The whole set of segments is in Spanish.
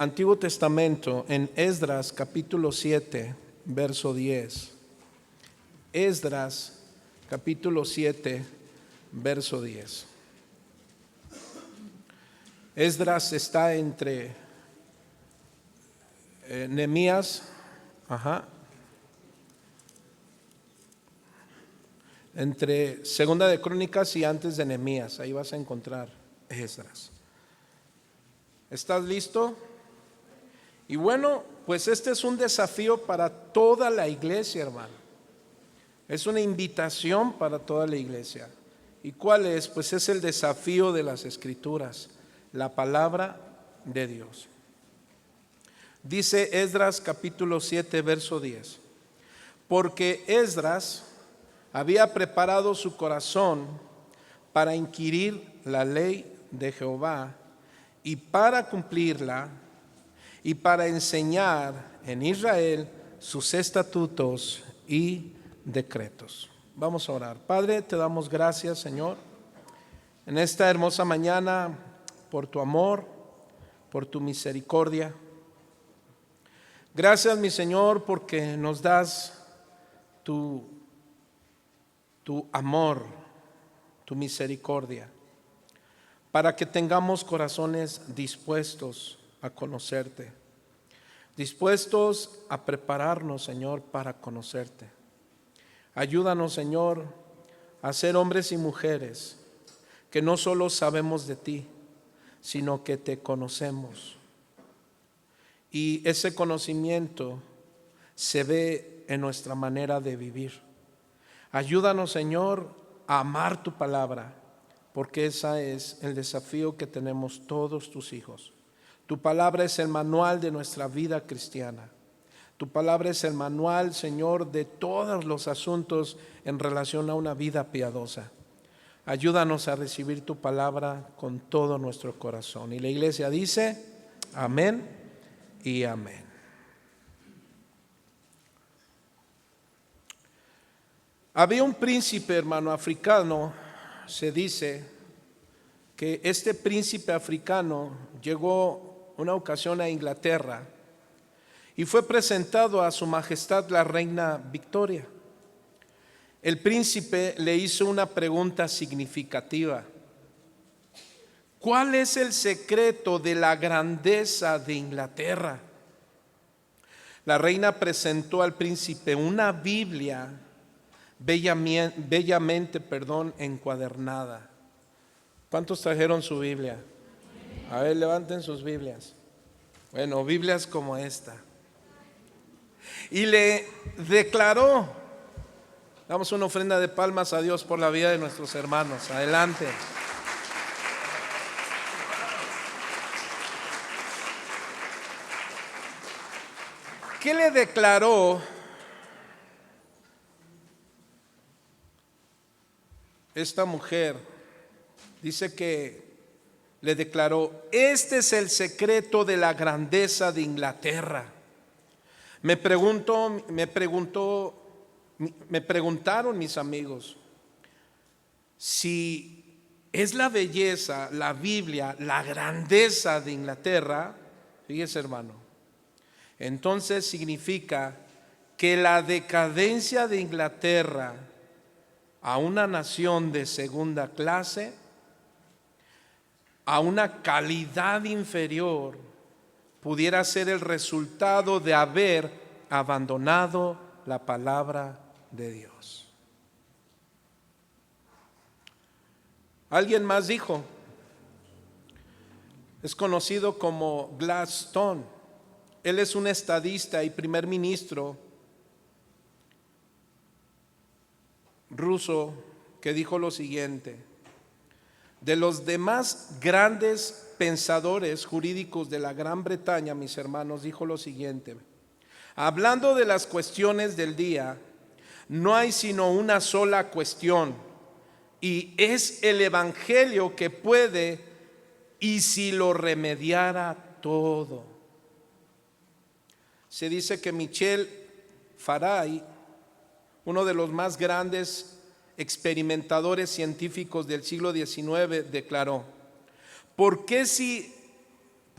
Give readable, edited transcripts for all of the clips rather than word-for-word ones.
Antiguo Testamento, en Esdras capítulo 7, verso 10. Esdras capítulo 7, verso 10. Esdras está entre Nehemías, entre Segunda de Crónicas y antes de Nehemías. Ahí vas a encontrar Esdras. ¿Estás listo? Y bueno, pues este es un desafío para toda la iglesia, hermano. Es una invitación para toda la iglesia. ¿Y cuál es? Pues es el desafío de las Escrituras, la palabra de Dios. Dice Esdras capítulo 7, verso 10. Porque Esdras había preparado su corazón para inquirir la ley de Jehová y para cumplirla, y para enseñar en Israel sus estatutos y decretos. Vamos a orar. Padre, te damos gracias, Señor, en esta hermosa mañana por tu amor, por tu misericordia. Gracias, mi Señor, porque nos das tu amor, tu misericordia, para que tengamos corazones dispuestos a conocerte, dispuestos a prepararnos, Señor, para conocerte. Ayúdanos, Señor, a ser hombres y mujeres que no solo sabemos de ti, sino que te conocemos. Y ese conocimiento se ve en nuestra manera de vivir. Ayúdanos, Señor, a amar tu palabra, porque ese es el desafío que tenemos todos tus hijos. Tu palabra es el manual de nuestra vida cristiana. Tu palabra es el manual, Señor, de todos los asuntos en relación a una vida piadosa. Ayúdanos a recibir tu palabra con todo nuestro corazón. Y la iglesia dice, amén y amén. Había un príncipe, hermano, africano. Se dice que este príncipe africano llegó una ocasión a Inglaterra y fue presentado a su majestad la reina Victoria. El príncipe le hizo una pregunta significativa: ¿cuál es el secreto de la grandeza de Inglaterra? La reina presentó al príncipe una Biblia bellamente encuadernada. ¿Cuántos trajeron su Biblia? A ver, levanten sus Biblias. Bueno, Biblias como esta. Y le declaró. Damos una ofrenda de palmas a Dios por la vida de nuestros hermanos. Adelante. ¿Qué le declaró esta mujer? Dice que le declaró: este es el secreto de la grandeza de Inglaterra. Me preguntaron mis amigos si es la belleza, la Biblia, la grandeza de Inglaterra. Fíjese, hermano, entonces significa que la decadencia de Inglaterra a una nación de segunda clase, a una calidad inferior, pudiera ser el resultado de haber abandonado la palabra de Dios. Alguien más dijo, es conocido como Gladstone. Él es un estadista y primer ministro ruso que dijo lo siguiente: de los demás grandes pensadores jurídicos de la Gran Bretaña, mis hermanos, dijo lo siguiente: hablando de las cuestiones del día, no hay sino una sola cuestión, y es el evangelio que puede, y si lo remediara todo. Se dice que Michel Faraday, uno de los más grandes experimentadores científicos del siglo XIX, declaró: ¿Por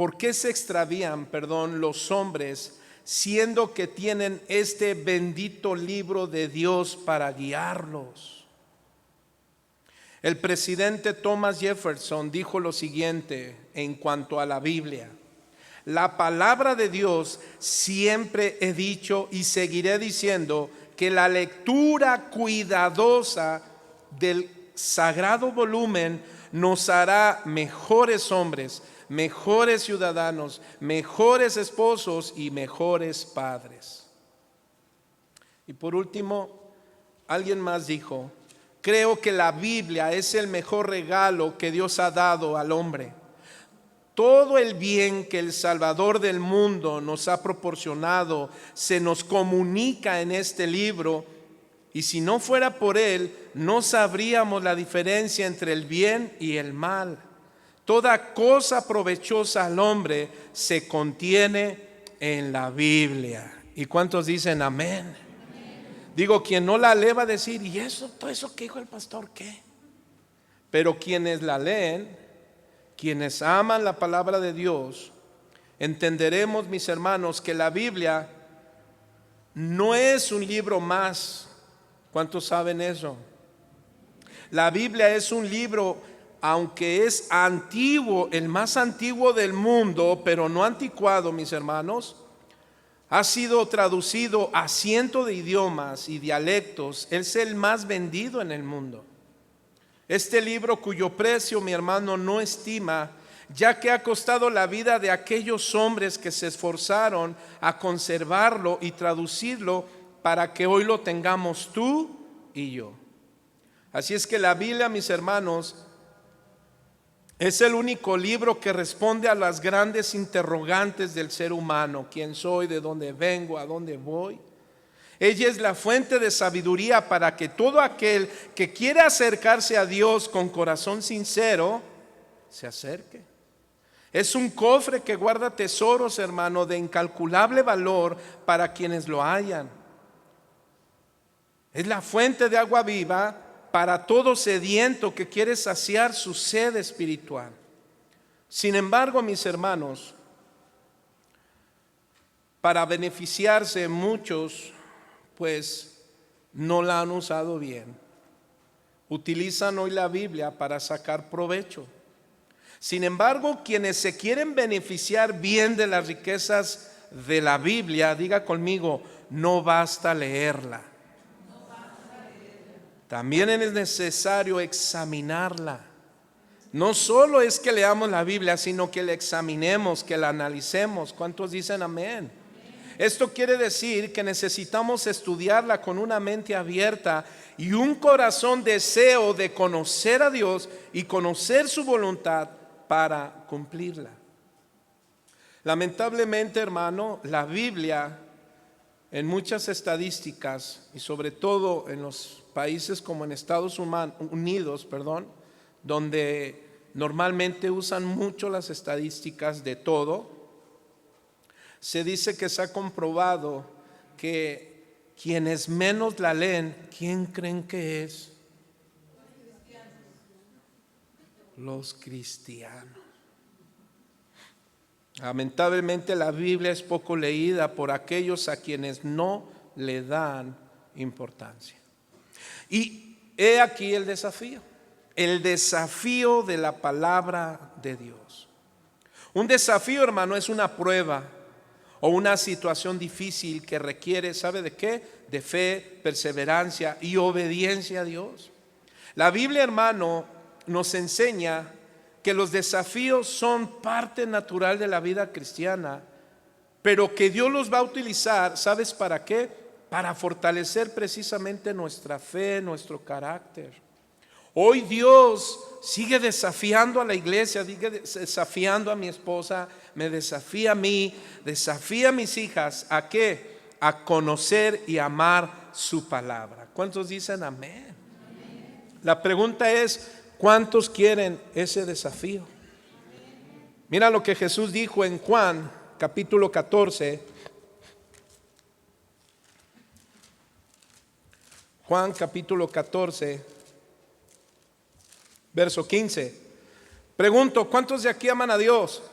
¿Por qué se extravían, los hombres, siendo que tienen este bendito libro de Dios para guiarlos? El presidente Thomas Jefferson dijo lo siguiente en cuanto a la Biblia: la palabra de Dios, siempre he dicho y seguiré diciendo, que la lectura cuidadosa del sagrado volumen nos hará mejores hombres, mejores ciudadanos, mejores esposos y mejores padres. Y por último, alguien más dijo: creo que la Biblia es el mejor regalo que Dios ha dado al hombre. Todo el bien que el Salvador del mundo nos ha proporcionado se nos comunica en este libro, y si no fuera por él, no sabríamos la diferencia entre el bien y el mal. Toda cosa provechosa al hombre se contiene en la Biblia. ¿Y cuántos dicen amén? Amén. Digo, quien no la lee va a decir: ¿y eso? ¿Todo eso que dijo el pastor qué? Pero quienes la leen, quienes aman la palabra de Dios, entenderemos, mis hermanos, que la Biblia no es un libro más. ¿Cuántos saben eso? La Biblia es un libro, aunque es antiguo, el más antiguo del mundo, pero no anticuado, mis hermanos. Ha sido traducido a cientos de idiomas y dialectos. Es el más vendido en el mundo. Este libro, cuyo precio mi hermano no estima, ya que ha costado la vida de aquellos hombres que se esforzaron a conservarlo y traducirlo para que hoy lo tengamos tú y yo. Así es que la Biblia, mis hermanos, es el único libro que responde a las grandes interrogantes del ser humano: ¿quién soy? ¿De dónde vengo? ¿A dónde voy? Ella es la fuente de sabiduría para que todo aquel que quiere acercarse a Dios con corazón sincero se acerque. Es un cofre que guarda tesoros, hermano, de incalculable valor para quienes lo hallan. Es la fuente de agua viva para todo sediento que quiere saciar su sed espiritual. Sin embargo, mis hermanos, para beneficiarse muchos, pues no la han usado bien. Utilizan hoy la Biblia para sacar provecho. Sin embargo, quienes se quieren beneficiar bien de las riquezas de la Biblia, diga conmigo: no basta leerla. También es necesario examinarla. No solo es que leamos la Biblia, sino que la examinemos, que la analicemos. ¿Cuántos dicen amén? Esto quiere decir que necesitamos estudiarla con una mente abierta y un corazón deseo de conocer a Dios y conocer su voluntad para cumplirla. Lamentablemente, hermano, la Biblia, en muchas estadísticas y sobre todo en los países como en Estados Unidos, donde normalmente usan mucho las estadísticas de todo, se dice que se ha comprobado que quienes menos la leen, ¿quién creen que es? Los cristianos. Lamentablemente la Biblia es poco leída por aquellos a quienes no le dan importancia. Y he aquí el desafío de la palabra de Dios. Un desafío, hermano, es una prueba o una situación difícil que requiere, ¿sabe de qué? De fe, perseverancia y obediencia a Dios. La Biblia, hermano, nos enseña que los desafíos son parte natural de la vida cristiana, pero que Dios los va a utilizar, ¿sabes para qué? Para fortalecer precisamente nuestra fe, nuestro carácter. Hoy Dios sigue desafiando a la iglesia, sigue desafiando a mi esposa, me desafía a mí, desafía a mis hijas. ¿A qué? A conocer y amar su palabra. ¿Cuántos dicen amén? Amén. La pregunta es: ¿cuántos quieren ese desafío? Mira lo que Jesús dijo en Juan capítulo 14. Juan capítulo 14, verso 15. Pregunto: ¿cuántos de aquí aman a Dios?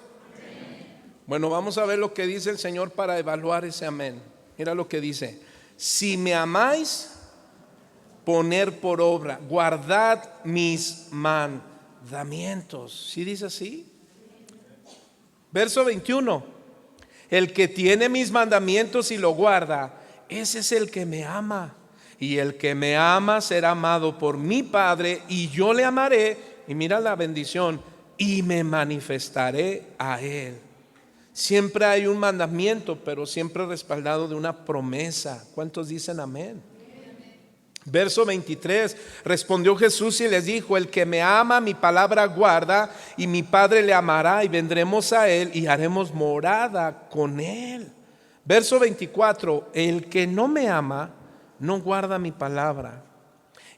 Bueno, vamos a ver lo que dice el Señor para evaluar ese amén. Mira lo que dice: si me amáis, poner por obra, guardad mis mandamientos. ¿Sí dice así? Verso 21: el que tiene mis mandamientos y lo guarda, ese es el que me ama. Y el que me ama será amado por mi Padre, y yo le amaré. Y mira la bendición: y me manifestaré a él. Siempre hay un mandamiento, pero siempre respaldado de una promesa. ¿Cuántos dicen amén? Verso 23: respondió Jesús y les dijo: el que me ama, mi palabra guarda, y mi Padre le amará, y vendremos a él y haremos morada con él. Verso 24: el que no me ama, no guarda mi palabra,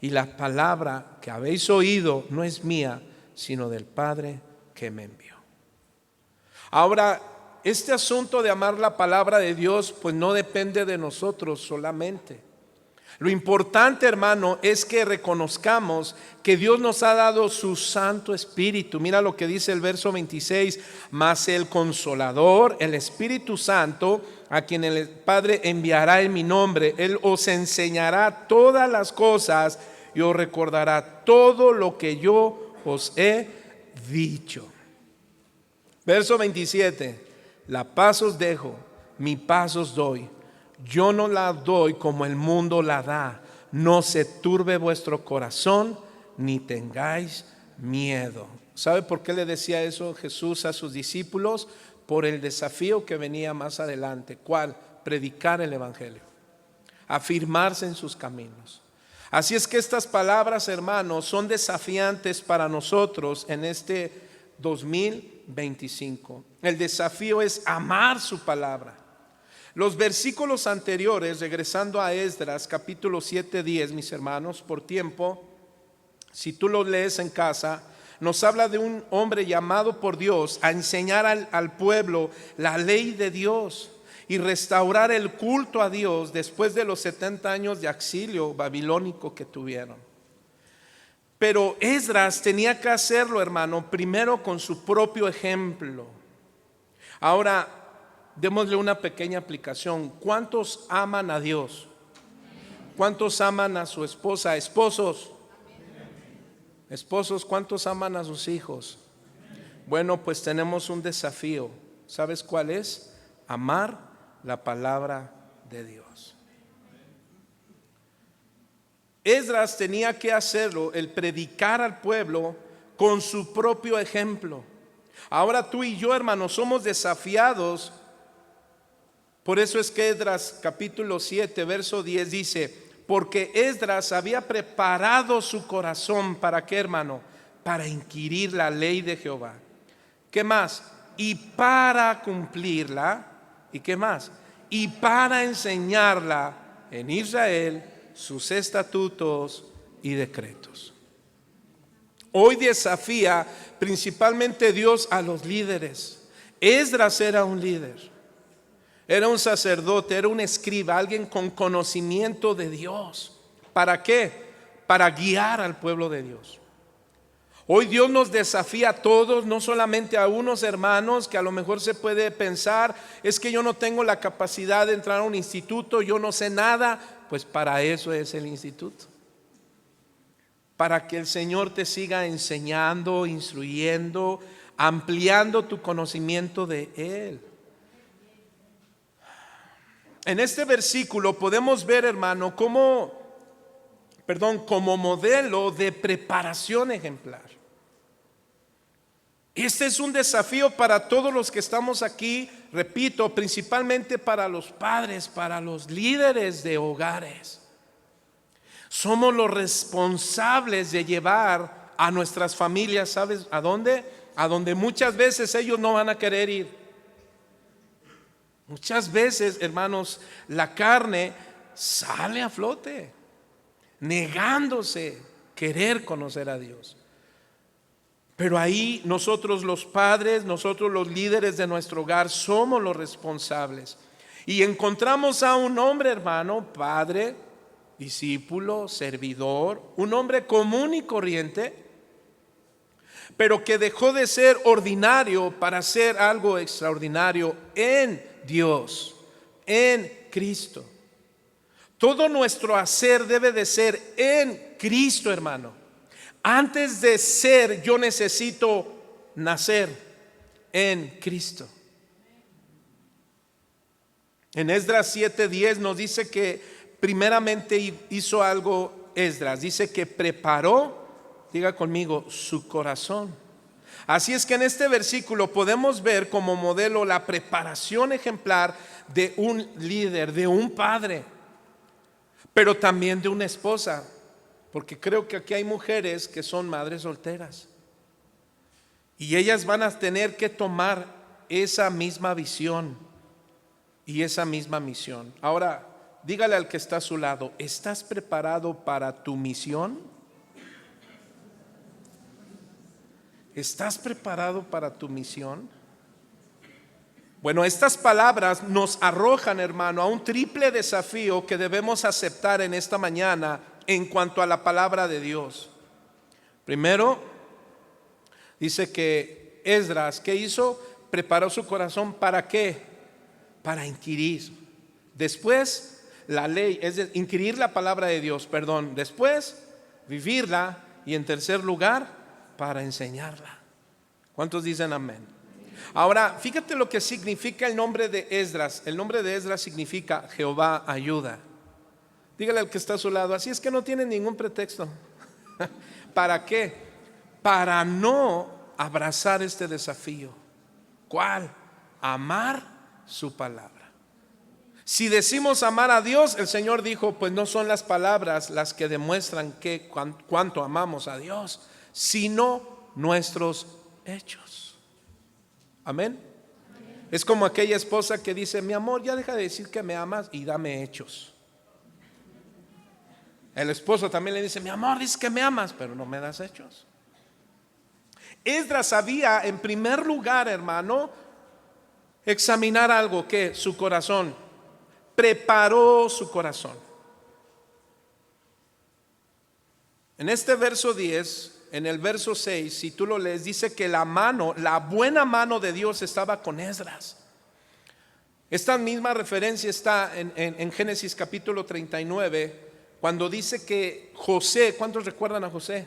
y la palabra que habéis oído no es mía, sino del Padre que me envió. Ahora, este asunto de amar la palabra de Dios, pues no depende de nosotros solamente. Lo importante, hermano, es que reconozcamos que Dios nos ha dado su Santo Espíritu. Mira lo que dice el verso 26: mas el Consolador, el Espíritu Santo, a quien el Padre enviará en mi nombre, Él os enseñará todas las cosas y os recordará todo lo que yo os he dicho. Verso 27: la paz os dejo, mi paz os doy. Yo no la doy como el mundo la da. No se turbe vuestro corazón, ni tengáis miedo. ¿Sabe por qué le decía eso Jesús a sus discípulos? Por el desafío que venía más adelante. ¿Cuál? Predicar el evangelio, afirmarse en sus caminos. Así es que estas palabras, hermanos, son desafiantes para nosotros en este 2025. El desafío es amar su palabra. Los versículos anteriores, regresando a Esdras capítulo 7, 10, mis hermanos, por tiempo, si tú los lees en casa, nos habla de un hombre llamado por Dios a enseñar al pueblo la ley de Dios y restaurar el culto a Dios después de los 70 años de exilio babilónico que tuvieron. Pero Esdras tenía que hacerlo, hermano, primero con su propio ejemplo. Ahora, démosle una pequeña aplicación. ¿Cuántos aman a Dios? ¿Cuántos aman a su esposa? Esposos, ¿cuántos aman a sus hijos? Bueno, pues tenemos un desafío. ¿Sabes cuál es? Amar la palabra de Dios. Esdras tenía que hacerlo, el predicar al pueblo con su propio ejemplo. Ahora tú y yo, hermanos, somos desafiados. Por eso es que Esdras capítulo 7 verso 10 dice: porque Esdras había preparado su corazón. ¿Para qué, hermano? Para inquirir la ley de Jehová. ¿Qué más? Y para cumplirla. ¿Y qué más? Y para enseñarla en Israel sus estatutos y decretos. Hoy desafía principalmente Dios a los líderes. Esdras era un líder. Era un sacerdote, era un escriba, alguien con conocimiento de Dios. ¿Para qué? Para guiar al pueblo de Dios. Hoy Dios nos desafía a todos, no solamente a unos hermanos que a lo mejor se puede pensar: es que yo no tengo la capacidad de entrar a un instituto, yo no sé nada. Pues para eso es el instituto. Para que el Señor te siga enseñando, instruyendo, ampliando tu conocimiento de Él. En este versículo podemos ver, hermano, como modelo de preparación ejemplar. Este es un desafío para todos los que estamos aquí, repito, principalmente para los padres, para los líderes de hogares. Somos los responsables de llevar a nuestras familias, ¿sabes a dónde? A donde muchas veces ellos no van a querer ir. Muchas veces, hermanos, la carne sale a flote, negándose querer conocer a Dios. Pero ahí nosotros los padres, nosotros los líderes de nuestro hogar somos los responsables. Y encontramos a un hombre, hermano, padre, discípulo, servidor, un hombre común y corriente, pero que dejó de ser ordinario para ser algo extraordinario en Dios, en Cristo. Todo nuestro hacer debe de ser en Cristo, hermano. Antes de ser, yo necesito nacer en Cristo. En Esdras 7:10 nos dice que primeramente hizo algo Esdras. Dice que preparó, diga conmigo, su corazón. Así es que en este versículo podemos ver como modelo la preparación ejemplar de un líder, de un padre, pero también de una esposa, porque creo que aquí hay mujeres que son madres solteras y ellas van a tener que tomar esa misma visión y esa misma misión. Ahora, dígale al que está a su lado: ¿estás preparado para tu misión? ¿Estás preparado para tu misión? Bueno, estas palabras nos arrojan, hermano, a un triple desafío que debemos aceptar en esta mañana en cuanto a la palabra de Dios. Primero, dice que Esdras, ¿qué hizo? Preparó su corazón, ¿para qué? Para inquirir. Después, la ley, es decir, inquirir la palabra de Dios, perdón. Después, vivirla. Y en tercer lugar, para enseñarla. ¿Cuántos dicen amén? Ahora, fíjate lo que significa el nombre de Esdras. El nombre de Esdras significa Jehová ayuda. Dígale al que está a su lado: así es que no tiene ningún pretexto. ¿Para qué? Para no abrazar este desafío. ¿Cuál? Amar su palabra. Si decimos amar a Dios, el Señor dijo, pues no son las palabras las que demuestran cuánto amamos a Dios, sino nuestros hechos. Amén. Es como aquella esposa que dice: mi amor, ya deja de decir que me amas y dame hechos. El esposo también le dice: mi amor, dices que me amas, pero no me das hechos. Esdras sabía, en primer lugar, hermano, examinar algo, que su corazón. Preparó su corazón. En este verso 10, en el verso 6, si tú lo lees, dice que la buena mano de Dios estaba con Esdras. Esta misma referencia está en Génesis capítulo 39, cuando dice que José, ¿cuántos recuerdan a José?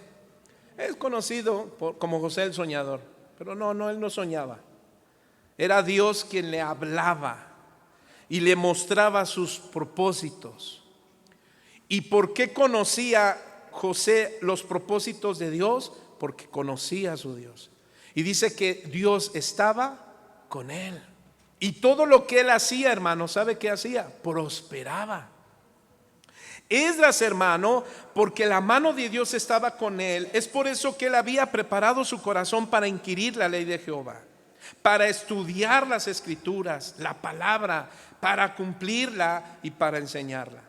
Es conocido como José el soñador, pero no, él no soñaba. Era Dios quien le hablaba y le mostraba sus propósitos. ¿Y por qué conocía José los propósitos de Dios? Porque conocía a su Dios. Y dice que Dios estaba con él. Y todo lo que él hacía, hermano, ¿sabe qué hacía? Prosperaba. Esdras, hermano, porque la mano de Dios estaba con él, es por eso que él había preparado su corazón para inquirir la ley de Jehová, para estudiar las escrituras, la palabra, para cumplirla y para enseñarla.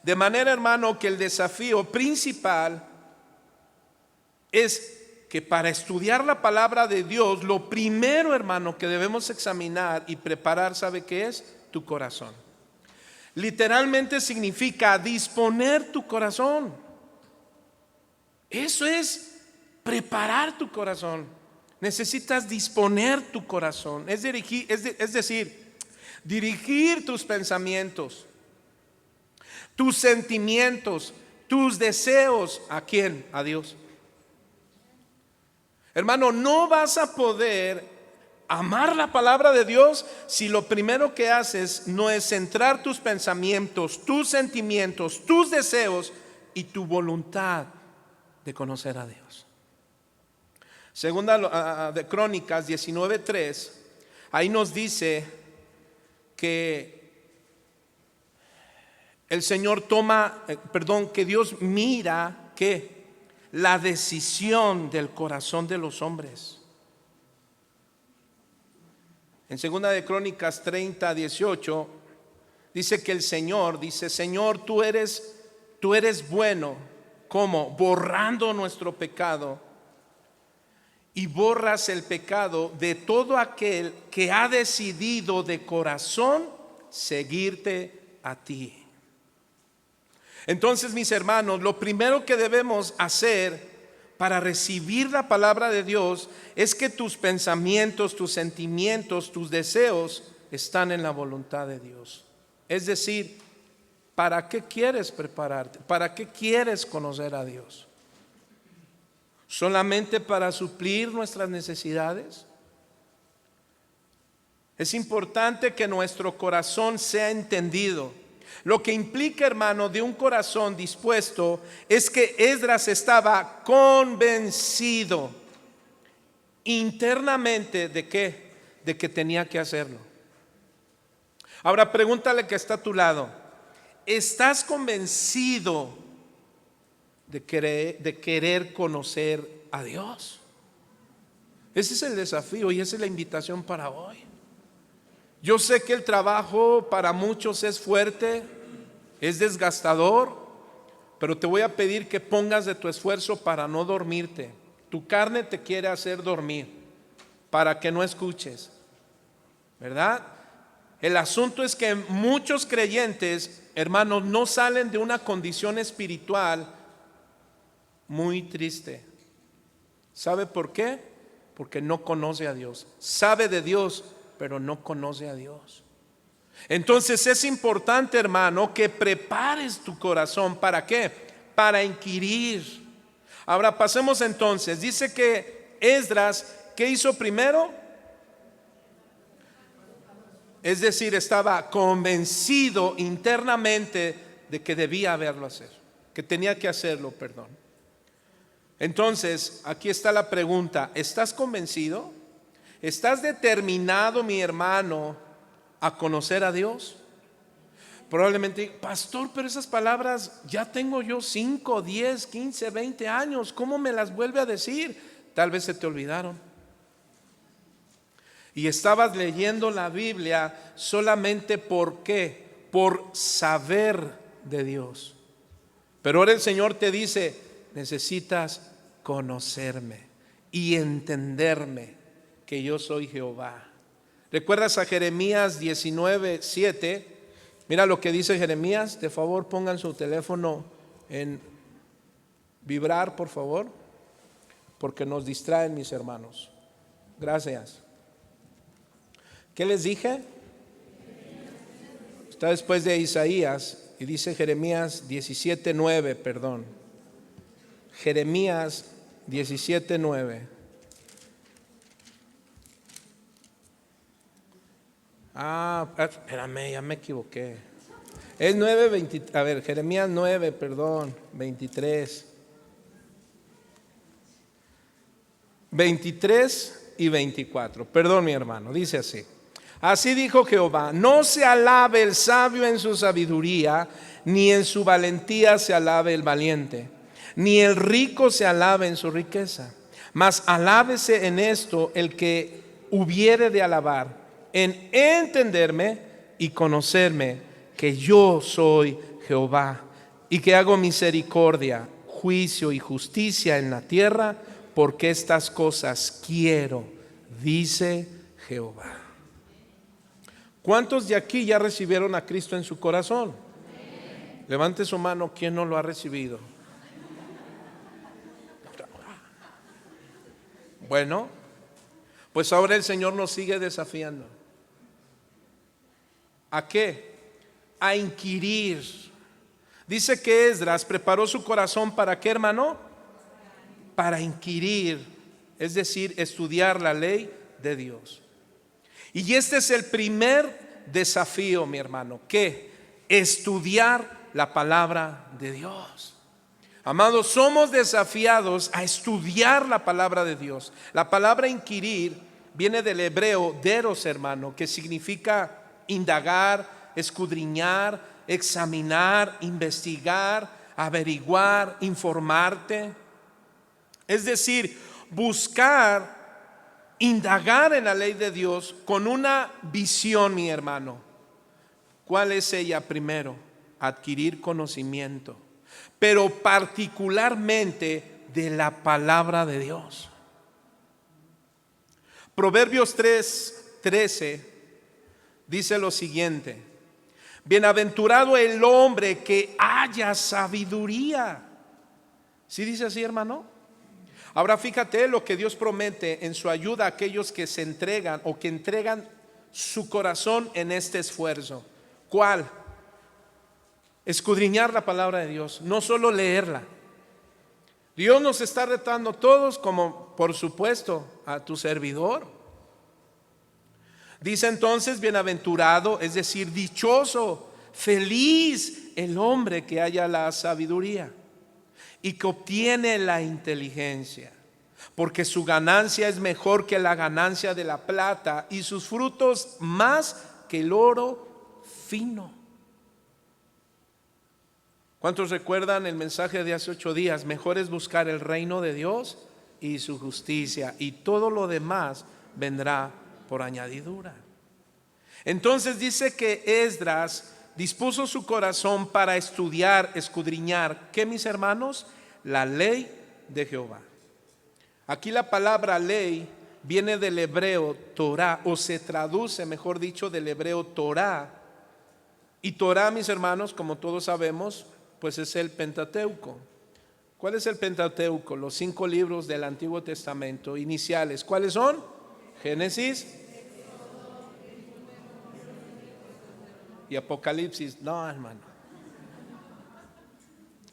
De manera, hermano, que el desafío principal es que para estudiar la palabra de Dios, lo primero, hermano, que debemos examinar y preparar, ¿sabe qué es? Tu corazón. Literalmente significa disponer tu corazón. Eso es preparar tu corazón. Necesitas disponer tu corazón. Es decir, dirigir tus pensamientos, tus sentimientos, tus deseos. ¿A quién? A Dios. Hermano, no vas a poder amar la palabra de Dios si lo primero que haces no es centrar tus pensamientos, tus sentimientos, tus deseos y tu voluntad de conocer a Dios. Segunda de Crónicas 19:3, ahí nos dice que el Señor que Dios mira que la decisión del corazón de los hombres. En segunda de Crónicas 30:18 dice que el Señor dice: Señor, tú eres bueno. ¿Cómo? Borrando nuestro pecado, y borras el pecado de todo aquel que ha decidido de corazón seguirte a ti. Entonces, mis hermanos, lo primero que debemos hacer para recibir la palabra de Dios es que tus pensamientos, tus sentimientos, tus deseos están en la voluntad de Dios. Es decir, ¿para qué quieres prepararte? ¿Para qué quieres conocer a Dios? ¿Solamente para suplir nuestras necesidades? Es importante que nuestro corazón sea entendido. Lo que implica, hermano, de un corazón dispuesto es que Esdras estaba convencido internamente ¿de qué? De que tenía que hacerlo. Ahora pregúntale que está a tu lado: ¿estás convencido de querer conocer a Dios? Ese es el desafío y esa es la invitación para hoy. Yo sé que el trabajo para muchos es fuerte, es desgastador, pero te voy a pedir que pongas de tu esfuerzo para no dormirte. Tu carne te quiere hacer dormir para que no escuches, ¿verdad? El asunto es que muchos creyentes, hermanos, no salen de una condición espiritual muy triste. ¿Sabe por qué? Porque no conoce a Dios. Sabe de Dios, pero no conoce a Dios. Entonces es importante, hermano, que prepares tu corazón. ¿Para qué? Para inquirir. Ahora pasemos entonces. Dice que Esdras, ¿qué hizo primero? Es decir, estaba convencido internamente de que debía haberlo hacer, que tenía que hacerlo, perdón. Entonces, aquí está la pregunta: ¿estás convencido? ¿Estás determinado, mi hermano, a conocer a Dios? Probablemente, pastor, pero esas palabras ya tengo yo 5, 10, 15, 20 años. ¿Cómo me las vuelve a decir? Tal vez se te olvidaron. Y estabas leyendo la Biblia solamente ¿por qué? Por saber de Dios. Pero ahora el Señor te dice: necesitas conocerme y entenderme, que yo soy Jehová. ¿Recuerdas a Jeremías 19:7? Mira lo que dice Jeremías. De favor, pongan su teléfono en vibrar, por favor, porque nos distraen, mis hermanos. Gracias. ¿Qué les dije? Está después de Isaías y dice Jeremías 17:9, perdón. Jeremías 17:9. Espérame, ya me equivoqué. Es 9:20. A ver, Jeremías 9, perdón, 23. 23 y 24. Perdón, mi hermano, dice así: así dijo Jehová: no se alabe el sabio en su sabiduría, ni en su valentía se alabe el valiente, ni el rico se alabe en su riqueza, mas alábese en esto el que hubiere de alabar, en entenderme y conocerme, que yo soy Jehová, y que hago misericordia, juicio y justicia en la tierra, porque estas cosas quiero, dice Jehová. ¿Cuántos de aquí ya recibieron a Cristo en su corazón? Levante su mano, ¿quién no lo ha recibido? Bueno, pues ahora el Señor nos sigue desafiando. ¿A qué? A inquirir. Dice que Esdras preparó su corazón ¿para qué, hermano? Para inquirir, es decir, estudiar la ley de Dios. Y este es el primer desafío, mi hermano: ¿qué? Estudiar la palabra de Dios. Amados, somos desafiados a estudiar la palabra de Dios. La palabra inquirir viene del hebreo deros, hermano, que significa indagar, escudriñar, examinar, investigar, averiguar, informarte. Es decir, buscar, indagar en la ley de Dios con una visión, mi hermano. ¿Cuál es ella? Primero, adquirir conocimiento, pero particularmente de la palabra de Dios. Proverbios 3:13 dice lo siguiente: bienaventurado el hombre que haya sabiduría. ¿Sí dice así, hermano? Ahora fíjate lo que Dios promete en su ayuda a aquellos que se entregan o que entregan su corazón en este esfuerzo. ¿Cuál? Escudriñar la palabra de Dios, no solo leerla. Dios nos está retando todos, como por supuesto a tu servidor. Dice entonces: bienaventurado, es decir, dichoso, feliz el hombre que haya la sabiduría y que obtiene la inteligencia, porque su ganancia es mejor que la ganancia de la plata y sus frutos más que el oro fino. ¿Cuántos recuerdan el mensaje de hace 8 días? Mejor es buscar el reino de Dios y su justicia, y todo lo demás vendrá por añadidura. Entonces dice que Esdras dispuso su corazón para estudiar, escudriñar, ¿qué, mis hermanos? La ley de Jehová. Aquí la palabra ley viene del hebreo Torah, o se traduce, mejor dicho, del hebreo Torah. Y Torah, mis hermanos, como todos sabemos, pues es el Pentateuco. ¿Cuál es el Pentateuco? Los 5 libros del Antiguo Testamento iniciales. ¿Cuáles son? Génesis y Apocalipsis. No, hermano.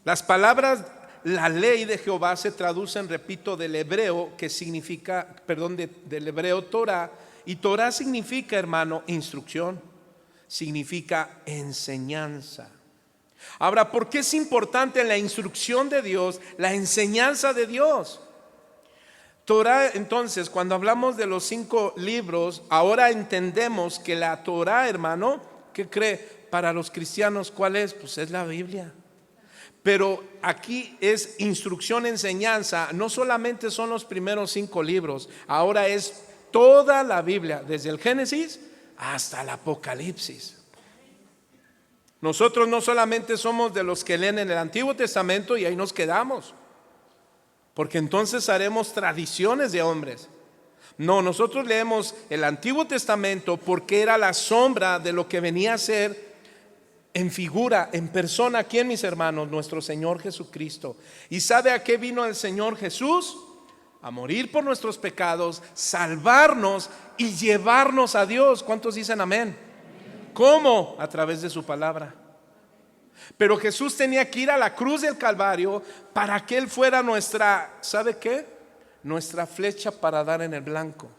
Las palabras la ley de Jehová se traducen, repito, del hebreo que significa, del hebreo Torah, y Torah significa, hermano, instrucción, significa enseñanza. Ahora, ¿por qué es importante la instrucción de Dios, la enseñanza de Dios? Torah, entonces, cuando hablamos de los 5 libros, ahora entendemos que la Torah, hermano, ¿qué cree? Para los cristianos, ¿cuál es? Pues es la Biblia. Pero aquí es instrucción, enseñanza. No solamente son los primeros 5 libros, ahora es toda la Biblia, desde el Génesis hasta el Apocalipsis. Nosotros no solamente somos de los que leen en el Antiguo Testamento y ahí nos quedamos, porque entonces haremos tradiciones de hombres. No, nosotros leemos el Antiguo Testamento porque era la sombra de lo que venía a ser en figura, en persona. ¿Quién, mis hermanos? Nuestro Señor Jesucristo. ¿Y sabe a qué vino el Señor Jesús? A morir por nuestros pecados, salvarnos y llevarnos a Dios. ¿Cuántos dicen amén? ¿Cómo? A través de su palabra. Pero Jesús tenía que ir a la cruz del Calvario para que Él fuera nuestra, ¿sabe qué? Nuestra flecha para dar en el blanco.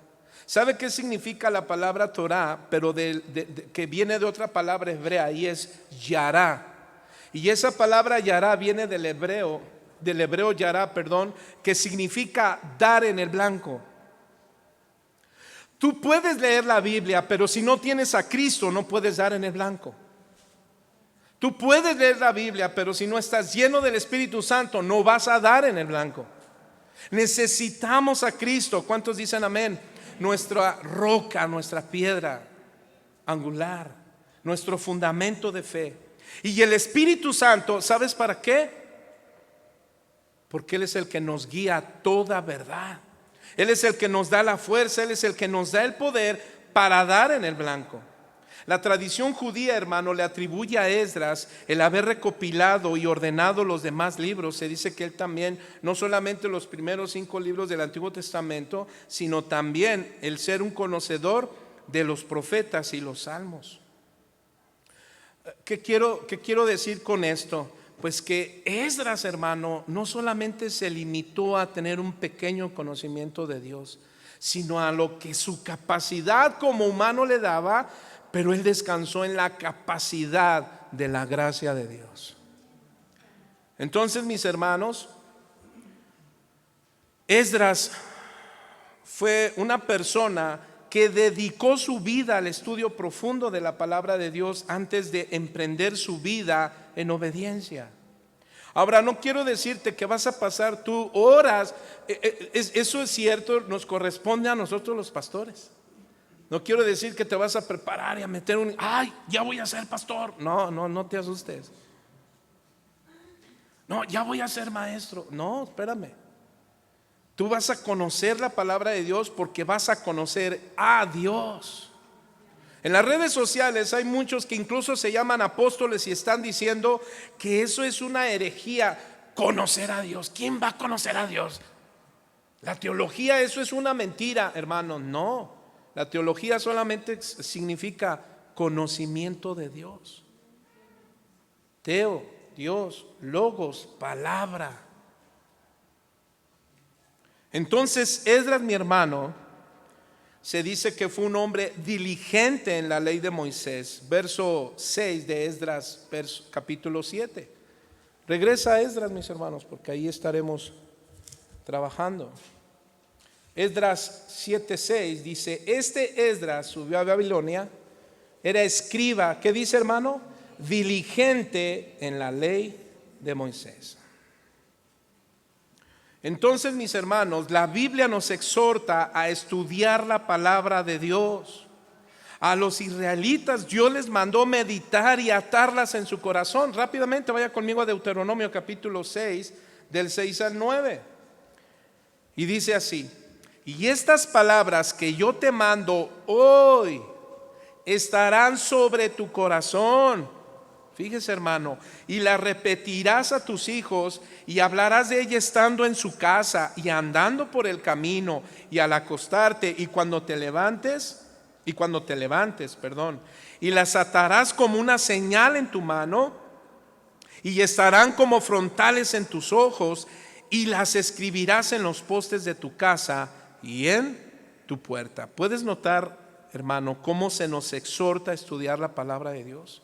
¿Sabe qué significa la palabra Torah? Pero que viene de otra palabra hebrea, y es yará. Y esa palabra yará viene del hebreo yará, que significa dar en el blanco. Tú puedes leer la Biblia, pero si no tienes a Cristo no puedes dar en el blanco. Tú puedes leer la Biblia, pero si no estás lleno del Espíritu Santo no vas a dar en el blanco. Necesitamos a Cristo. ¿Cuántos dicen amén? Nuestra roca, nuestra piedra angular, nuestro fundamento de fe. Y el Espíritu Santo, ¿sabes para qué? Porque Él es el que nos guía a toda verdad. Él es el que nos da la fuerza, Él es el que nos da el poder para dar en el blanco. La tradición judía, hermano, le atribuye a Esdras el haber recopilado y ordenado los demás libros. Se dice que él también, no solamente los primeros 5 libros del Antiguo Testamento, sino también el ser un conocedor de los profetas y los salmos. ¿Qué quiero decir con esto? Pues que Esdras, hermano, no solamente se limitó a tener un pequeño conocimiento de Dios, sino a lo que su capacidad como humano le daba, pero él descansó en la capacidad de la gracia de Dios. Entonces, mis hermanos, Esdras fue una persona que dedicó su vida al estudio profundo de la palabra de Dios antes de emprender su vida en obediencia. Ahora, no quiero decirte que vas a pasar tú horas, eso es cierto, nos corresponde a nosotros los pastores. No quiero decir que te vas a preparar y a meter ay, ya voy a ser pastor. No te asustes. No, ya voy a ser maestro. No, espérame. Tú vas a conocer la palabra de Dios porque vas a conocer a Dios. En las redes sociales hay muchos que incluso se llaman apóstoles y están diciendo que eso es una herejía, conocer a Dios. ¿Quién va a conocer a Dios? La teología, eso es una mentira, hermano. No, la teología solamente significa conocimiento de Dios. Teo, Dios, logos, palabra. Entonces Esdras, mi hermano, se dice que fue un hombre diligente en la ley de Moisés. Verso 6 de Esdras, capítulo 7. Regresa a Esdras, mis hermanos, porque ahí estaremos trabajando. Esdras 7:6 dice: este Esdras subió a Babilonia, era escriba, ¿qué dice, hermano? Diligente en la ley de Moisés. Entonces, mis hermanos, la Biblia nos exhorta a estudiar la palabra de Dios. A los israelitas Dios les mandó meditar y atarlas en su corazón. Rápidamente vaya conmigo a Deuteronomio capítulo 6, del 6 al 9. Y dice así: y estas palabras que yo te mando hoy estarán sobre tu corazón. Fíjese, hermano, y la repetirás a tus hijos y hablarás de ella estando en su casa y andando por el camino y al acostarte y cuando te levantes, y las atarás como una señal en tu mano y estarán como frontales en tus ojos y las escribirás en los postes de tu casa y en tu puerta. ¿Puedes notar, hermano, cómo se nos exhorta a estudiar la palabra de Dios?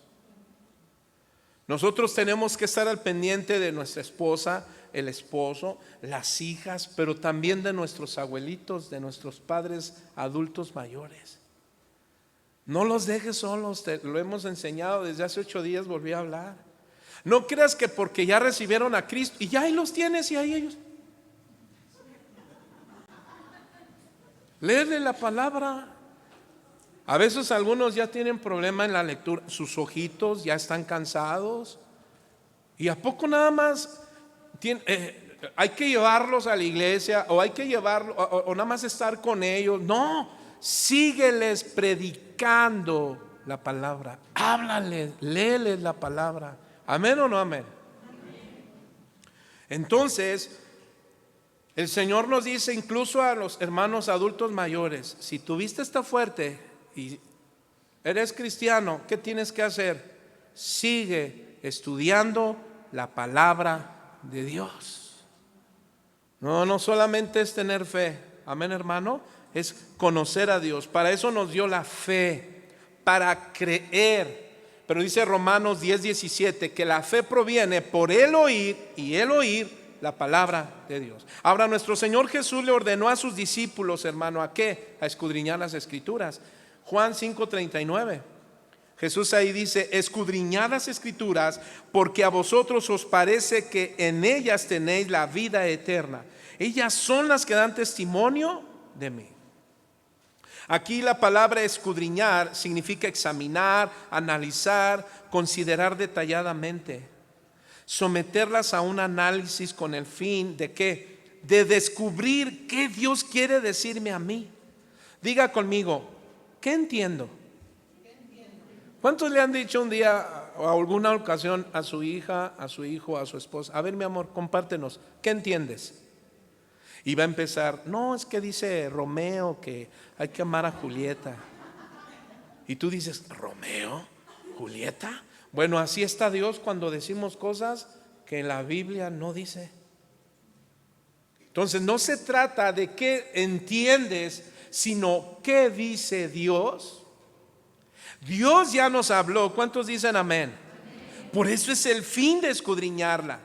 Nosotros tenemos que estar al pendiente de nuestra esposa, el esposo, las hijas, pero también de nuestros abuelitos, de nuestros padres adultos mayores. No los dejes solos, te lo hemos enseñado desde hace 8 días, volví a hablar. No creas que porque ya recibieron a Cristo y ya ahí los tienes y ahí ellos. Léele la palabra. A veces algunos ya tienen problema en la lectura, sus ojitos ya están cansados. ¿Y a poco nada más hay que llevarlos a la iglesia o hay que llevarlos o nada más estar con ellos? No, sígueles predicando la palabra, háblales, léeles la palabra. ¿Amén o no amén? Entonces, el Señor nos dice incluso a los hermanos adultos mayores: si tu vista está fuerte y eres cristiano, ¿qué tienes que hacer? Sigue estudiando la palabra de Dios. No solamente es tener fe, amén, hermano, es conocer a Dios. Para eso nos dio la fe, para creer. Pero dice Romanos 10:17 que la fe proviene por el oír y el oír la palabra de Dios. Ahora, nuestro Señor Jesús le ordenó a sus discípulos, hermano, ¿a qué? A escudriñar las escrituras. Juan 5:39. Jesús ahí dice: escudriñad las escrituras porque a vosotros os parece que en ellas tenéis la vida eterna. Ellas son las que dan testimonio de mí. Aquí la palabra escudriñar significa examinar, analizar, considerar detalladamente, someterlas a un análisis con el fin de ¿qué? De descubrir qué Dios quiere decirme a mí. Diga conmigo: ¿qué entiendo? ¿Cuántos le han dicho un día o alguna ocasión a su hija, a su hijo, a su esposa: a ver, mi amor, compártenos, ¿qué entiendes? Y va a empezar: no, es que dice Romeo que hay que amar a Julieta. Y tú dices: ¿Romeo? ¿Julieta? Bueno, así está Dios cuando decimos cosas que la Biblia no dice. Entonces no se trata de qué entiendes, sino qué dice Dios. Dios ya nos habló. ¿Cuántos dicen amén? Por eso es el fin de escudriñarla.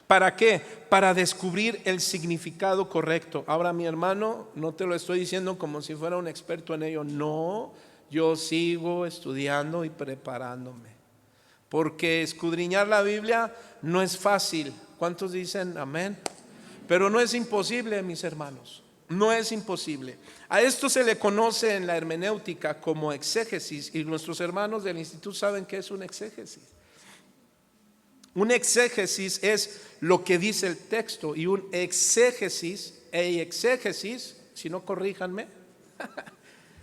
¿Para qué? Para descubrir el significado correcto. Ahora, mi hermano, no te lo estoy diciendo como si fuera un experto en ello. No, yo sigo estudiando y preparándome. Porque escudriñar la Biblia no es fácil. ¿Cuántos dicen amén? Pero no es imposible, mis hermanos. No es imposible. A esto se le conoce en la hermenéutica como exégesis, y nuestros hermanos del instituto saben qué es un exégesis. Un exégesis es lo que dice el texto, y un exégesis, si no corríjanme,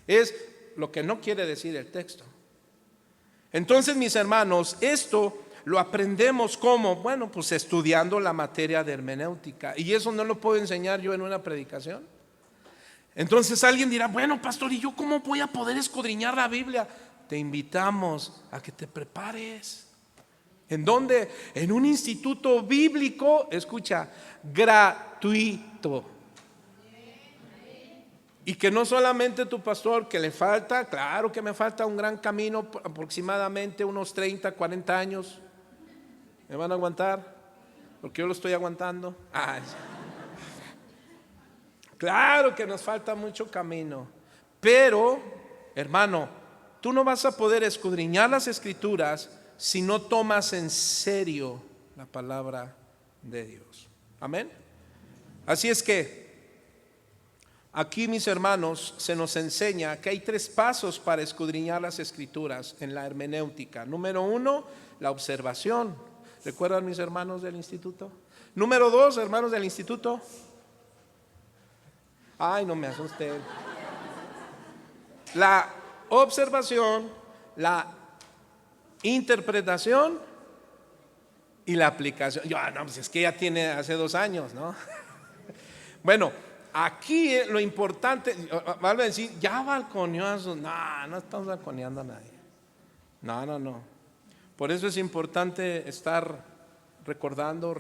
es lo que no quiere decir el texto. Entonces, mis hermanos, esto lo aprendemos ¿cómo? Bueno, pues estudiando la materia de hermenéutica. Y eso no lo puedo enseñar yo en una predicación. Entonces alguien dirá, bueno, pastor, ¿y yo cómo voy a poder escudriñar la Biblia? Te invitamos a que te prepares. ¿En dónde? En un instituto bíblico, escucha, gratuito. Y que no solamente tu pastor, que le falta, claro que me falta un gran camino, aproximadamente unos 30, 40 años. ¿Me van a aguantar? Porque yo lo estoy aguantando. Claro que nos falta mucho camino. Pero, hermano, tú no vas a poder escudriñar las Escrituras si no tomas en serio la palabra de Dios. Amén. Así es que aquí, mis hermanos, se nos enseña que hay 3 pasos para escudriñar las Escrituras en la hermenéutica. Número 1, la observación. ¿Recuerdan, mis hermanos del instituto? Número 2, hermanos del instituto. Ay, no me asusten. La observación, la interpretación y la aplicación. No, pues es que ya tiene hace 2 años, ¿no? Bueno, aquí lo importante, van a decir, ya balconeó a sus. No estamos balconeando a nadie. No. Por eso es importante estar recordando.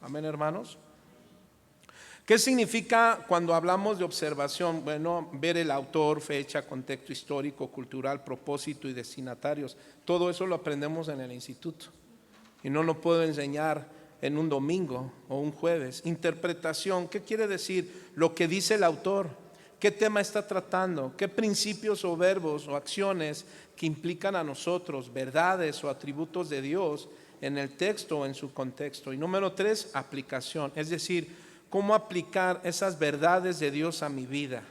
Amén, hermanos. ¿Qué significa cuando hablamos de observación? Bueno, ver el autor, fecha, contexto histórico, cultural, propósito y destinatarios. Todo eso lo aprendemos en el instituto y no lo puedo enseñar en un domingo o un jueves. Interpretación, ¿qué quiere decir? Lo que dice el autor, qué tema está tratando, qué principios o verbos o acciones que implican a nosotros, verdades o atributos de Dios en el texto o en su contexto. Y número 3, aplicación, es decir, cómo aplicar esas verdades de Dios a mi vida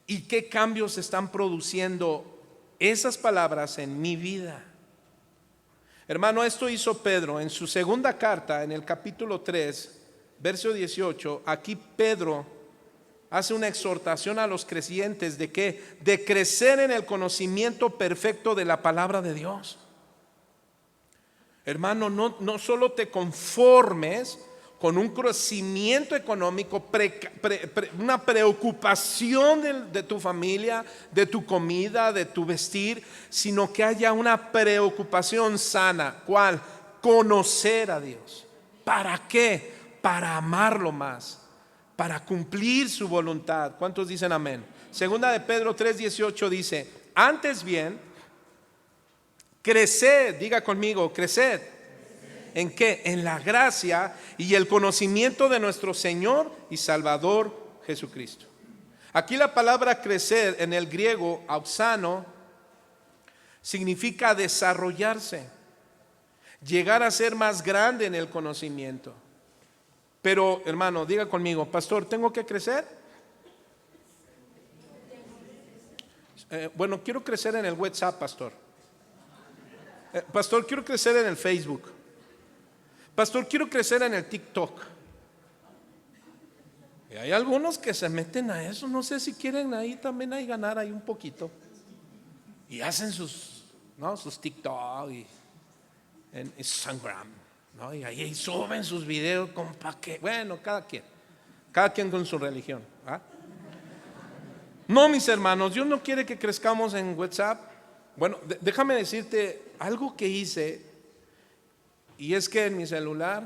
y qué cambios están produciendo esas palabras en mi vida. Hermano, esto hizo Pedro en su segunda carta, en el capítulo 3, verso 18. Aquí Pedro hace una exhortación a los creyentes de que de crecer en el conocimiento perfecto de la palabra de Dios. Hermano, no solo te conformes con un crecimiento económico, una preocupación de tu familia, de tu comida, de tu vestir, sino que haya una preocupación sana. ¿Cuál? Conocer a Dios. ¿Para qué? Para amarlo más, para cumplir su voluntad. ¿Cuántos dicen amén? Segunda de Pedro 3:18 dice, antes bien, creced, diga conmigo, creced. ¿En qué? En la gracia y el conocimiento de nuestro Señor y Salvador Jesucristo. Aquí la palabra crecer en el griego auxano significa desarrollarse, llegar a ser más grande en el conocimiento. Pero hermano, diga conmigo, pastor, ¿tengo que crecer? Bueno, quiero crecer en el WhatsApp, pastor. Pastor, quiero crecer en el Facebook. Pastor, quiero crecer en el TikTok. Y hay algunos que se meten a eso. No sé si quieren ahí también ahí ganar ahí un poquito. Y hacen sus TikTok y en Instagram, ¿no? Y ahí suben sus videos con paquete. Bueno, cada quien con su religión, ¿ah? No, mis hermanos, Dios no quiere que crezcamos en WhatsApp. Bueno, déjame decirte algo que hice. Y es que en mi celular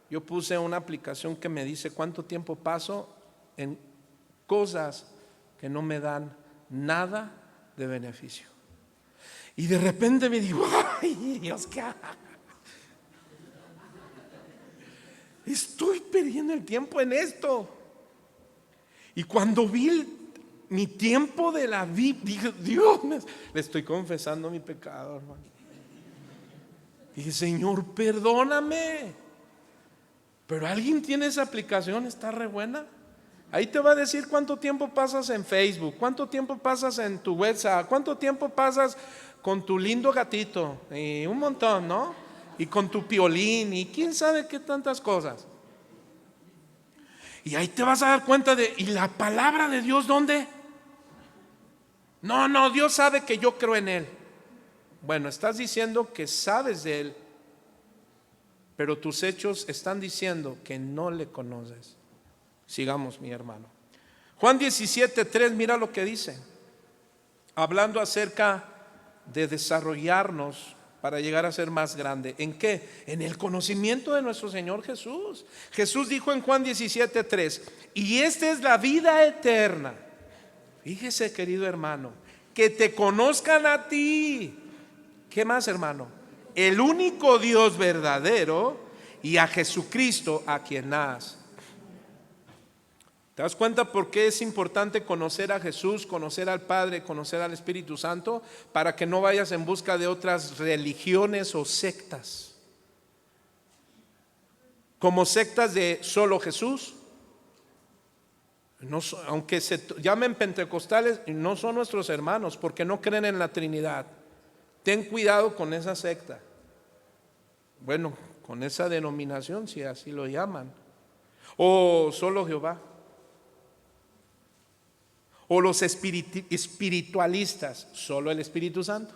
yo puse una aplicación que me dice cuánto tiempo paso en cosas que no me dan nada de beneficio. Y de repente me digo, ay Dios, ¿qué hago? Estoy perdiendo el tiempo en esto. Y cuando vi mi tiempo de la vida, dije, Dios, le estoy confesando mi pecado, hermano. Dije, Señor, perdóname. Pero alguien tiene esa aplicación, está re buena. Ahí te va a decir cuánto tiempo pasas en Facebook, cuánto tiempo pasas en tu WhatsApp, cuánto tiempo pasas con tu lindo gatito, y un montón, ¿no? Y con tu piolín, y quién sabe qué tantas cosas. Y ahí te vas a dar cuenta ¿y la palabra de Dios dónde? No, Dios sabe que yo creo en Él. Bueno, estás diciendo que sabes de Él, pero tus hechos están diciendo que no le conoces. Sigamos, mi hermano. Juan 17:3, mira lo que dice, hablando acerca de desarrollarnos para llegar a ser más grande. ¿En qué? En el conocimiento de nuestro Señor Jesús. Jesús dijo en Juan 17:3, y esta es la vida eterna. Fíjese, querido hermano, que te conozcan a ti. ¿Qué más, hermano? El único Dios verdadero y a Jesucristo a quien has. ¿Te das cuenta por qué es importante conocer a Jesús, conocer al Padre, conocer al Espíritu Santo? Para que no vayas en busca de otras religiones o sectas. Como sectas de solo Jesús. No, aunque se llamen pentecostales, no son nuestros hermanos porque no creen en la Trinidad. Ten cuidado con esa secta. Bueno, con esa denominación, si así lo llaman. O solo Jehová. O los espiritualistas, solo el Espíritu Santo.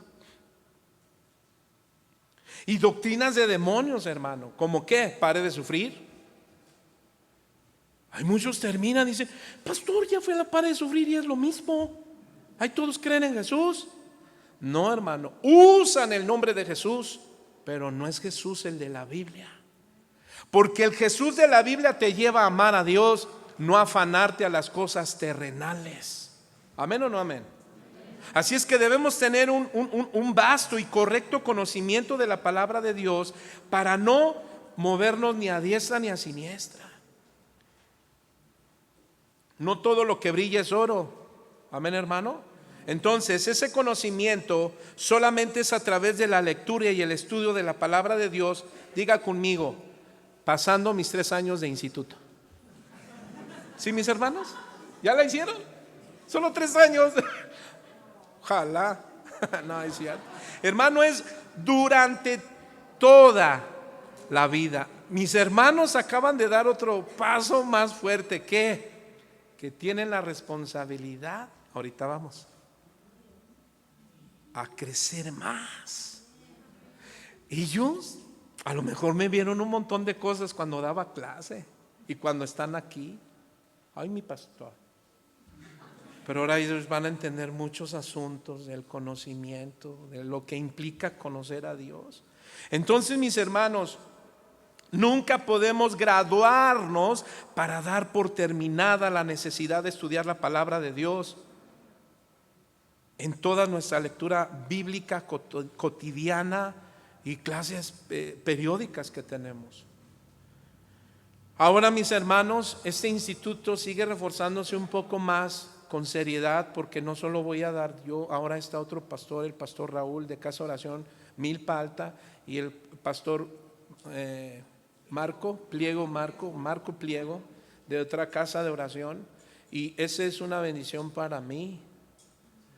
Y doctrinas de demonios, hermano. ¿Cómo qué? Pare de sufrir. Hay muchos terminan y dicen, pastor, ya fue la pare de sufrir y es lo mismo. Ahí todos creen en Jesús. No, hermano, usan el nombre de Jesús, pero no es Jesús el de la Biblia. Porque el Jesús de la Biblia te lleva a amar a Dios, no a afanarte a las cosas terrenales. ¿Amén o no amén? Así es que debemos tener un vasto y correcto conocimiento de la palabra de Dios para no movernos ni a diestra ni a siniestra. No todo lo que brilla es oro. Amén, hermano. Entonces ese conocimiento solamente es a través de la lectura y el estudio de la palabra de Dios. Diga conmigo, pasando mis 3 años de instituto. ¿Sí, mis hermanos? ¿Ya la hicieron? Solo 3 años. Ojalá. No, es cierto. Hermano, es durante toda la vida. Mis hermanos acaban de dar otro paso más fuerte. ¿Qué? Que tienen la responsabilidad, ahorita vamos, a crecer más. Ellos a lo mejor me vieron un montón de cosas cuando daba clase y cuando están aquí. Ay, mi pastor. Pero ahora ellos van a entender muchos asuntos del conocimiento, de lo que implica conocer a Dios. Entonces, mis hermanos, nunca podemos graduarnos para dar por terminada la necesidad de estudiar la palabra de Dios en toda nuestra lectura bíblica cotidiana y clases periódicas que tenemos. Ahora, mis hermanos, este instituto sigue reforzándose un poco más con seriedad, porque no solo voy a dar yo, ahora está otro pastor, el pastor Raúl de Casa Oración Milpa Alta, y el pastor Marco Pliego de otra casa de oración, y esa es una bendición para mí.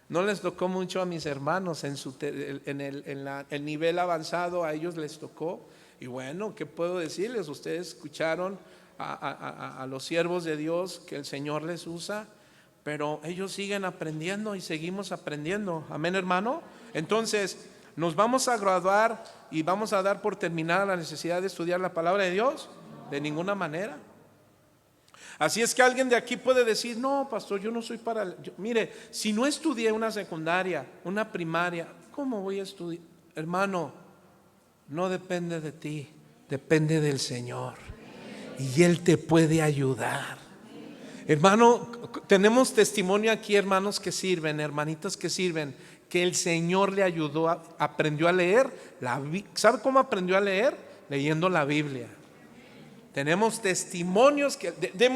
No les tocó mucho a mis hermanos en el nivel avanzado, a ellos les tocó. Y bueno, ¿qué puedo decirles? Ustedes escucharon a los siervos de Dios que el Señor les usa, pero ellos siguen aprendiendo y seguimos aprendiendo. Amén, hermano. Entonces nos vamos a graduar y vamos a dar por terminada la necesidad de estudiar la palabra de Dios. De ninguna manera. Así es que alguien de aquí puede decir, no, pastor, yo no soy para... mire, si no estudié una secundaria, una primaria, ¿cómo voy a estudiar? Hermano, no depende de ti, depende del Señor. Y Él te puede ayudar. Hermano, tenemos testimonio aquí, hermanos que sirven, hermanitas que sirven, que el Señor le ayudó, aprendió a leer. ¿Sabe cómo aprendió a leer? Leyendo la Biblia. Tenemos testimonios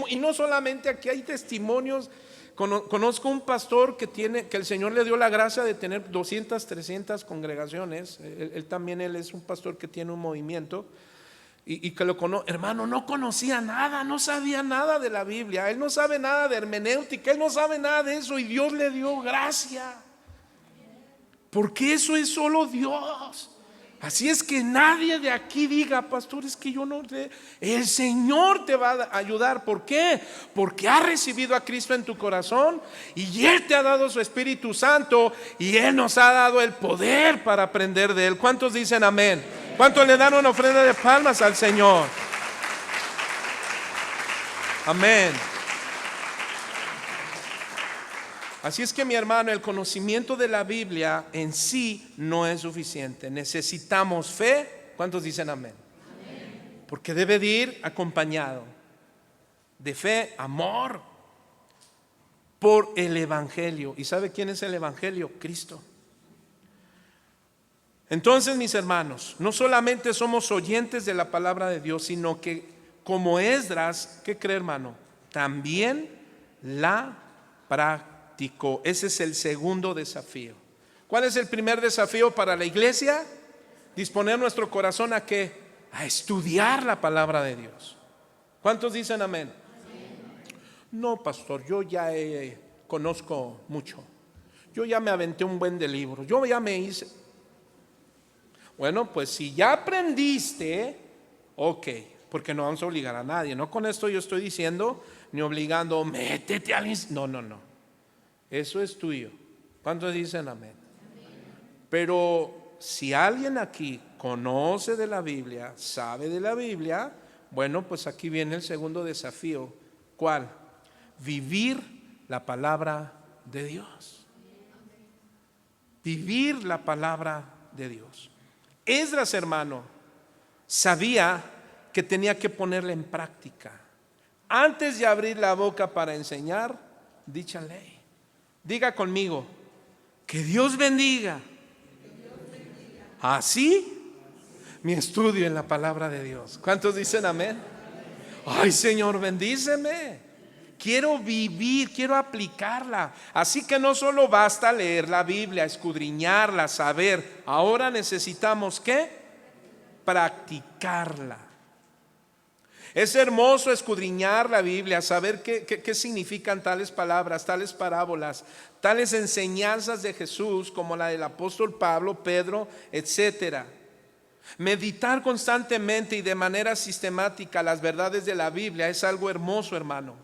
y no solamente aquí hay testimonios. Conozco un pastor que el Señor le dio la gracia de tener 200, 300 congregaciones. Él también es un pastor que tiene un movimiento y que lo conoce. Hermano, no conocía nada, no sabía nada de la Biblia. Él no sabe nada de hermenéutica, él no sabe nada de eso, y Dios le dio gracia. Porque eso es solo Dios. Así es que nadie de aquí diga, pastor, es que yo no sé. El Señor te va a ayudar. ¿Por qué? Porque has recibido a Cristo en tu corazón y Él te ha dado su Espíritu Santo y Él nos ha dado el poder para aprender de Él. ¿Cuántos dicen amén? ¿Cuántos le dan una ofrenda de palmas al Señor? Amén. Así es que, mi hermano, el conocimiento de la Biblia en sí no es suficiente. Necesitamos fe. ¿Cuántos dicen amén? Amén. Porque debe de ir acompañado de fe, amor por el Evangelio. ¿Y sabe quién es el Evangelio? Cristo. Entonces, mis hermanos, no solamente somos oyentes de la palabra de Dios, sino que como Esdras, ¿qué cree, hermano? También la practicamos. Ese es el segundo desafío. ¿Cuál es el primer desafío para la iglesia? Disponer nuestro corazón ¿a qué? A estudiar la palabra de Dios. ¿Cuántos dicen amén? No, pastor, yo ya conozco mucho. Yo ya me aventé un buen de libros. Yo ya me hice. Bueno, pues si ya aprendiste, ok, porque no vamos a obligar a nadie. No con esto yo estoy diciendo ni obligando, métete al no. Eso es tuyo. ¿Cuántos dicen amén? Pero si alguien aquí conoce de la Biblia, sabe de la Biblia, bueno, pues aquí viene el segundo desafío. ¿Cuál? Vivir la palabra de Dios. Vivir la palabra de Dios. Esdras, hermano, sabía que tenía que ponerla en práctica antes de abrir la boca para enseñar dicha ley. Diga conmigo, que Dios bendiga. Así mi estudio en la palabra de Dios. ¿Cuántos dicen amén? Ay, Señor, bendíceme. Quiero vivir, quiero aplicarla. Así que no solo basta leer la Biblia, escudriñarla, saber. Ahora necesitamos ¿qué? Practicarla. Es hermoso escudriñar la Biblia, saber qué significan tales palabras, tales parábolas, tales enseñanzas de Jesús como la del apóstol Pablo, Pedro, etcétera. Meditar constantemente y de manera sistemática las verdades de la Biblia es algo hermoso, hermano.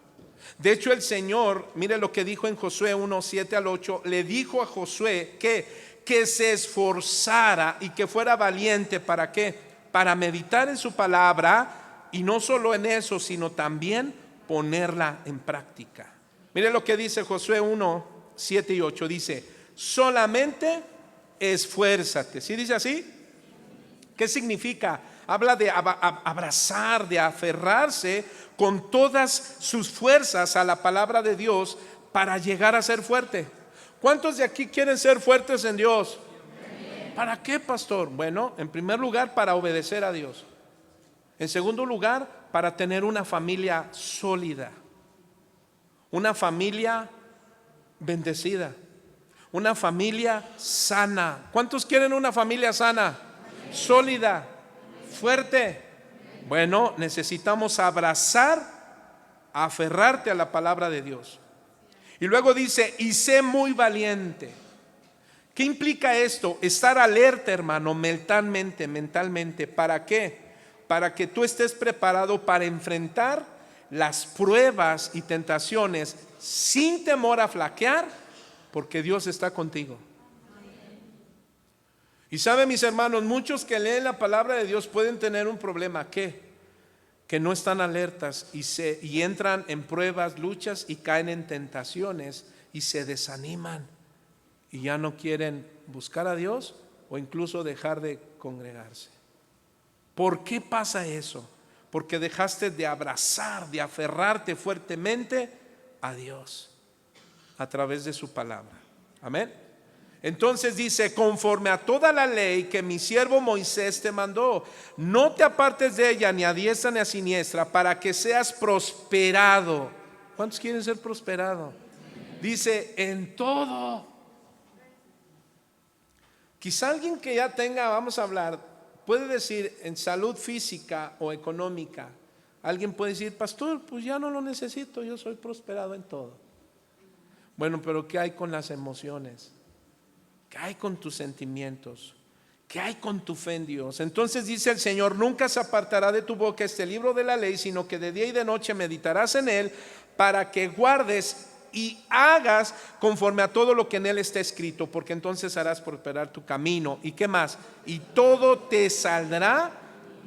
De hecho, el Señor, mire lo que dijo en Josué 1, 7 al 8, le dijo a Josué que se esforzara y que fuera valiente. ¿Para qué? Para meditar en su palabra. Y no solo en eso, sino también ponerla en práctica. Mire lo que dice Josué 1, 7 y 8. Dice, solamente esfuérzate. ¿Sí dice así? ¿Qué significa? Habla de abrazar, de aferrarse con todas sus fuerzas a la palabra de Dios para llegar a ser fuerte. ¿Cuántos de aquí quieren ser fuertes en Dios? ¿Para qué, pastor? Bueno, en primer lugar, para obedecer a Dios. En segundo lugar, para tener una familia sólida, una familia bendecida, una familia sana. ¿Cuántos quieren una familia sana? Sólida, fuerte. Bueno, necesitamos abrazar, aferrarte a la palabra de Dios. Y luego dice, y sé muy valiente. ¿Qué implica esto? Estar alerta, hermano, mentalmente. ¿Para qué? Para que tú estés preparado para enfrentar las pruebas y tentaciones sin temor a flaquear, porque Dios está contigo. Y sabe, mis hermanos, muchos que leen la palabra de Dios pueden tener un problema. ¿Qué? Que no están alertas y entran en pruebas, luchas y caen en tentaciones y se desaniman y ya no quieren buscar a Dios o incluso dejar de congregarse. ¿Por qué pasa eso? Porque dejaste de abrazar, de aferrarte fuertemente a Dios a través de su palabra. Amén. Entonces dice, conforme a toda la ley que mi siervo Moisés te mandó, no te apartes de ella ni a diestra ni a siniestra, para que seas prosperado. ¿Cuántos quieren ser prosperados? Dice, en todo. Quizá alguien que ya tenga, vamos a hablar, puede decir en salud física o económica. Alguien puede decir, pastor, pues ya no lo necesito, yo soy prosperado en todo. Bueno, pero ¿qué hay con las emociones? ¿Qué hay con tus sentimientos? ¿Qué hay con tu fe en Dios? Entonces dice el Señor: nunca se apartará de tu boca este libro de la ley, sino que de día y de noche meditarás en él, para que guardes y hagas conforme a todo lo que en él está escrito, porque entonces harás prosperar tu camino. ¿Y qué más? Y todo te saldrá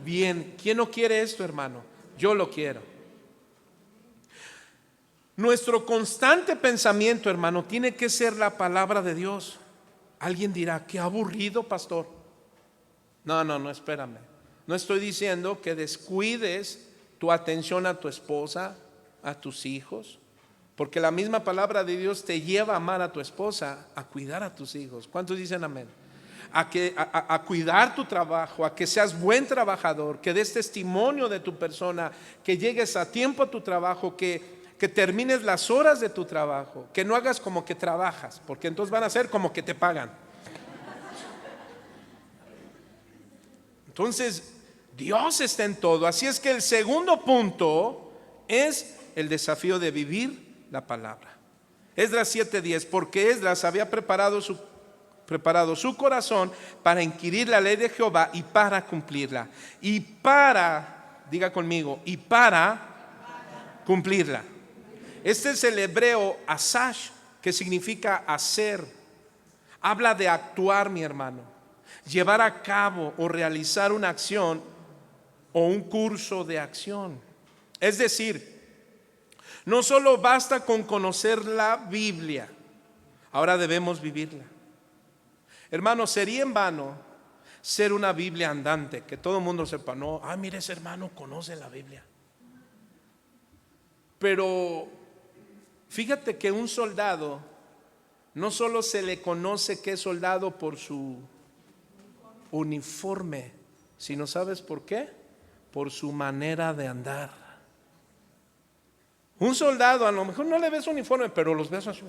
bien. ¿Quién no quiere esto, hermano? Yo lo quiero. Nuestro constante pensamiento, hermano, tiene que ser la palabra de Dios. Alguien dirá: qué aburrido, pastor. No, espérame. No estoy diciendo que descuides tu atención a tu esposa, a tus hijos, porque la misma palabra de Dios te lleva a amar a tu esposa, a cuidar a tus hijos. ¿Cuántos dicen amén? A cuidar tu trabajo, a que seas buen trabajador, que des testimonio de tu persona, que llegues a tiempo a tu trabajo, que termines las horas de tu trabajo, que no hagas como que trabajas, porque entonces van a ser como que te pagan. Entonces, Dios está en todo. Así es que el segundo punto es el desafío de vivir la palabra. Esdras 7:10, porque Esdras había preparado su corazón para inquirir la ley de Jehová y para cumplirla. Y para, diga conmigo, y para cumplirla. Este es el hebreo asash, que significa hacer. Habla de actuar, mi hermano. Llevar a cabo o realizar una acción o un curso de acción. Es decir, no solo basta con conocer la Biblia, ahora debemos vivirla. Hermano, sería en vano ser una Biblia andante, que todo el mundo sepa: no, mire, ese hermano conoce la Biblia. Pero fíjate que un soldado no solo se le conoce que es soldado por su uniforme, sino ¿sabes por qué? Por su manera de andar. Un soldado a lo mejor no le ves uniforme, pero los ves así.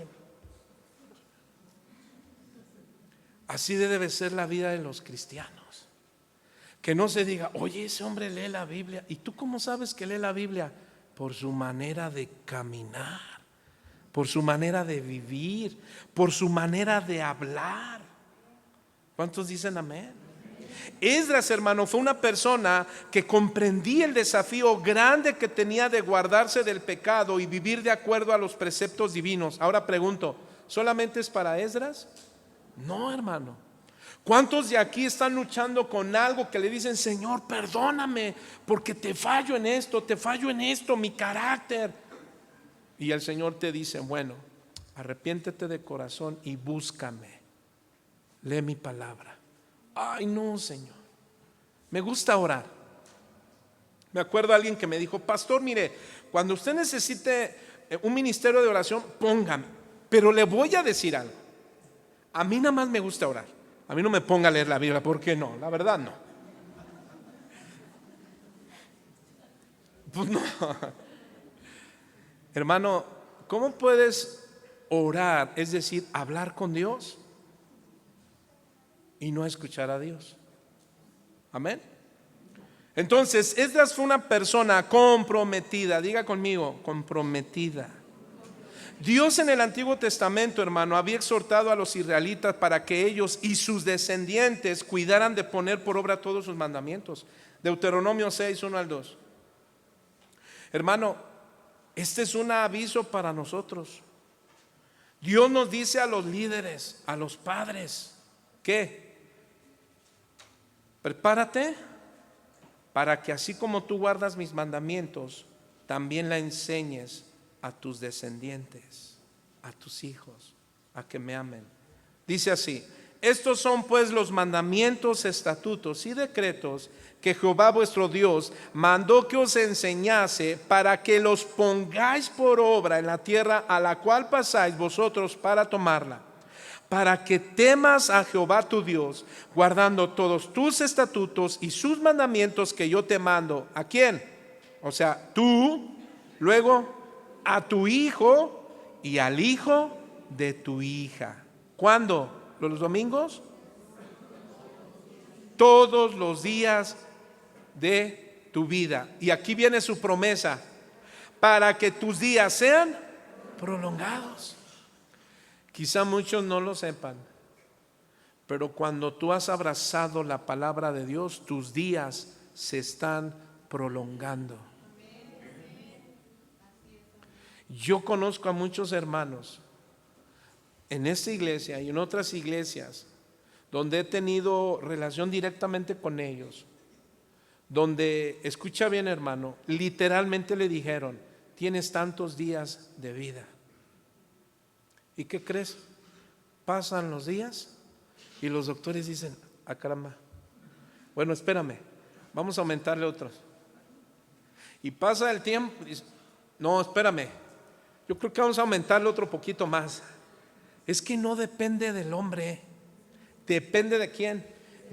Así debe ser la vida de los cristianos. Que no se diga: oye, ese hombre lee la Biblia. ¿Y tú cómo sabes que lee la Biblia? Por su manera de caminar, por su manera de vivir, por su manera de hablar. ¿Cuántos dicen amén? Esdras, hermano, fue una persona que comprendía el desafío grande que tenía de guardarse del pecado y vivir de acuerdo a los preceptos divinos. Ahora pregunto: ¿solamente es para Esdras? No, hermano. ¿Cuántos de aquí están luchando con algo que le dicen: Señor, perdóname porque te fallo en esto, mi carácter? Y el Señor te dice: bueno, arrepiéntete de corazón y búscame, lee mi palabra. Ay, no, Señor, me gusta orar. Me acuerdo de alguien que me dijo: pastor, mire, cuando usted necesite un ministerio de oración, póngame. Pero le voy a decir algo: a mí nada más me gusta orar. A mí no me ponga a leer la Biblia, ¿por qué no? La verdad no. Pues no. Hermano, ¿cómo puedes orar, es decir, hablar con Dios, y no escuchar a Dios? Amén. Entonces, Esdras fue una persona comprometida. Diga conmigo: comprometida. Dios en el Antiguo Testamento, hermano, había exhortado a los israelitas para que ellos y sus descendientes cuidaran de poner por obra todos sus mandamientos. Deuteronomio 6, 1 al 2. Hermano, este es un aviso para nosotros. Dios nos dice a los líderes, a los padres, ¿qué? Prepárate para que así como tú guardas mis mandamientos, también la enseñes a tus descendientes, a tus hijos, a que me amen. Dice así: estos son pues los mandamientos, estatutos y decretos que Jehová vuestro Dios mandó que os enseñase, para que los pongáis por obra en la tierra a la cual pasáis vosotros para tomarla, para que temas a Jehová tu Dios, guardando todos tus estatutos y sus mandamientos que yo te mando. ¿A quién? O sea, tú, luego a tu hijo y al hijo de tu hija. ¿Cuándo? ¿Los domingos? Todos los días de tu vida. Y aquí viene su promesa: para que tus días sean prolongados. Quizá muchos no lo sepan, Pero cuando tú has abrazado la palabra de Dios, tus días se están prolongando. Yo conozco a muchos hermanos en esta iglesia y en otras iglesias donde he tenido relación directamente con ellos, donde, escucha bien hermano, literalmente le dijeron: tienes tantos días de vida. ¿Y qué crees? Pasan los días y los doctores dicen: ah, caramba, bueno, espérame, vamos a aumentarle otros. Y pasa el tiempo, no, espérame, yo creo que vamos a aumentarle otro poquito más. Es que no depende del hombre. ¿Depende de quién?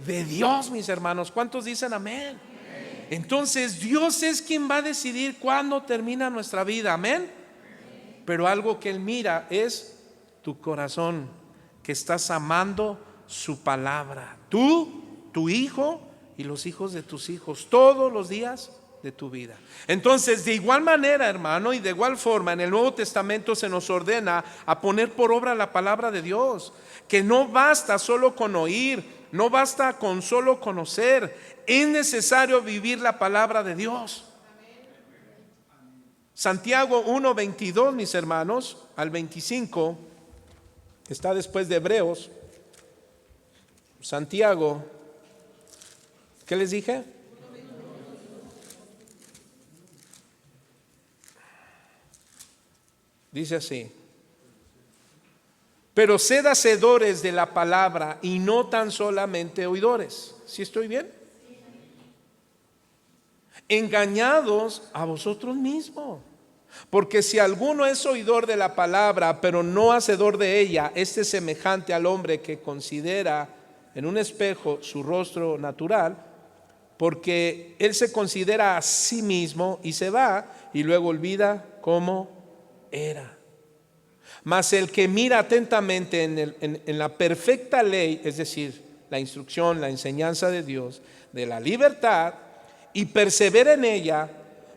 De Dios, mis hermanos. ¿Cuántos dicen amén? Entonces Dios es quien va a decidir cuándo termina nuestra vida, amén. Pero algo que Él mira es tu corazón, que estás amando su palabra. Tú, tu hijo y los hijos de tus hijos, todos los días de tu vida. Entonces, de igual manera, hermano, y de igual forma, en el Nuevo Testamento se nos ordena a poner por obra la palabra de Dios, que no basta solo con oír, no basta con solo conocer, es necesario vivir la palabra de Dios. Santiago 1:22, mis hermanos, al 25, está después de Hebreos. Santiago, ¿qué les dije? Dice así: pero sed hacedores de la palabra y no tan solamente oidores. ¿Sí estoy bien? Engañados a vosotros mismos. Porque si alguno es oidor de la palabra, pero no hacedor de ella, este es semejante al hombre que considera en un espejo su rostro natural, porque él se considera a sí mismo y se va y luego olvida cómo era. Mas el que mira atentamente en la perfecta ley, es decir, la instrucción, la enseñanza de Dios, de la libertad, y persevera en ella,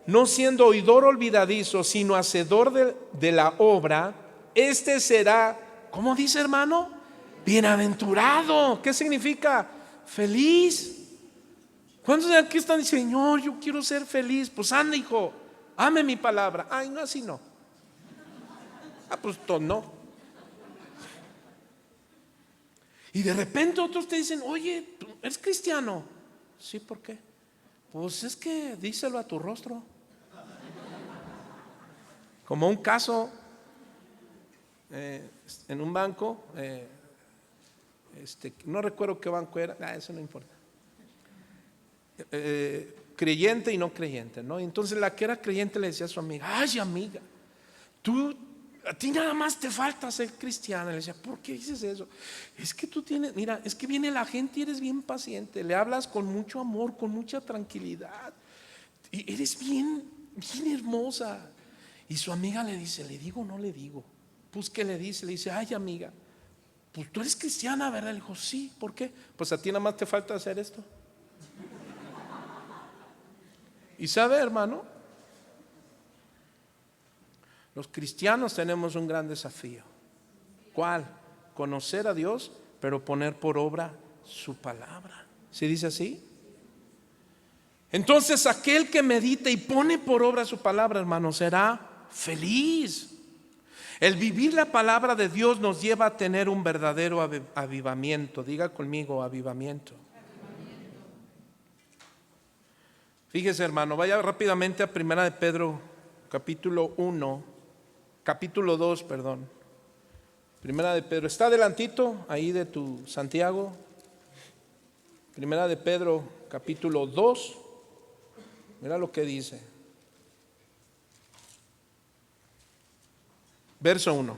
no siendo oidor olvidadizo, sino hacedor de la obra, este será, ¿cómo dice hermano? Bienaventurado. ¿Qué significa? Feliz. ¿Cuántos de aquí están diciendo: Señor, yo quiero ser feliz? Pues anda, hijo, ame mi palabra. Ay, no, así no. Ah, pues no. Y de repente otros te dicen: oye, ¿tú eres cristiano? Sí, ¿por qué? Pues es que díselo a tu rostro. Como un caso en un banco, no recuerdo qué banco era, eso no importa. Creyente y no creyente, ¿no? Entonces la que era creyente le decía a su amiga: ay, amiga, a ti nada más te falta ser cristiana. Le decía: ¿por qué dices eso? Es que tú tienes, mira, es que viene la gente y eres bien paciente, le hablas con mucho amor, con mucha tranquilidad, y eres bien hermosa. Y su amiga le dice: ¿le digo o no le digo? Pues ¿qué le dice? Le dice: ay, amiga, pues tú eres cristiana, ¿verdad? Le dijo: sí. ¿Por qué? Pues a ti nada más te falta hacer esto. Y sabe, hermano, los cristianos tenemos un gran desafío. ¿Cuál? Conocer a Dios, pero poner por obra su palabra. ¿Sí dice así? Entonces aquel que medita y pone por obra su palabra, hermano, será feliz. El vivir la palabra de Dios nos lleva a tener un verdadero avivamiento. Diga conmigo: avivamiento. Fíjese, hermano, vaya rápidamente a Primera de Pedro, capítulo 2, perdón. Primera de Pedro, está adelantito ahí de tu Santiago. Primera de Pedro, capítulo 2. Mira lo que dice. Verso 1.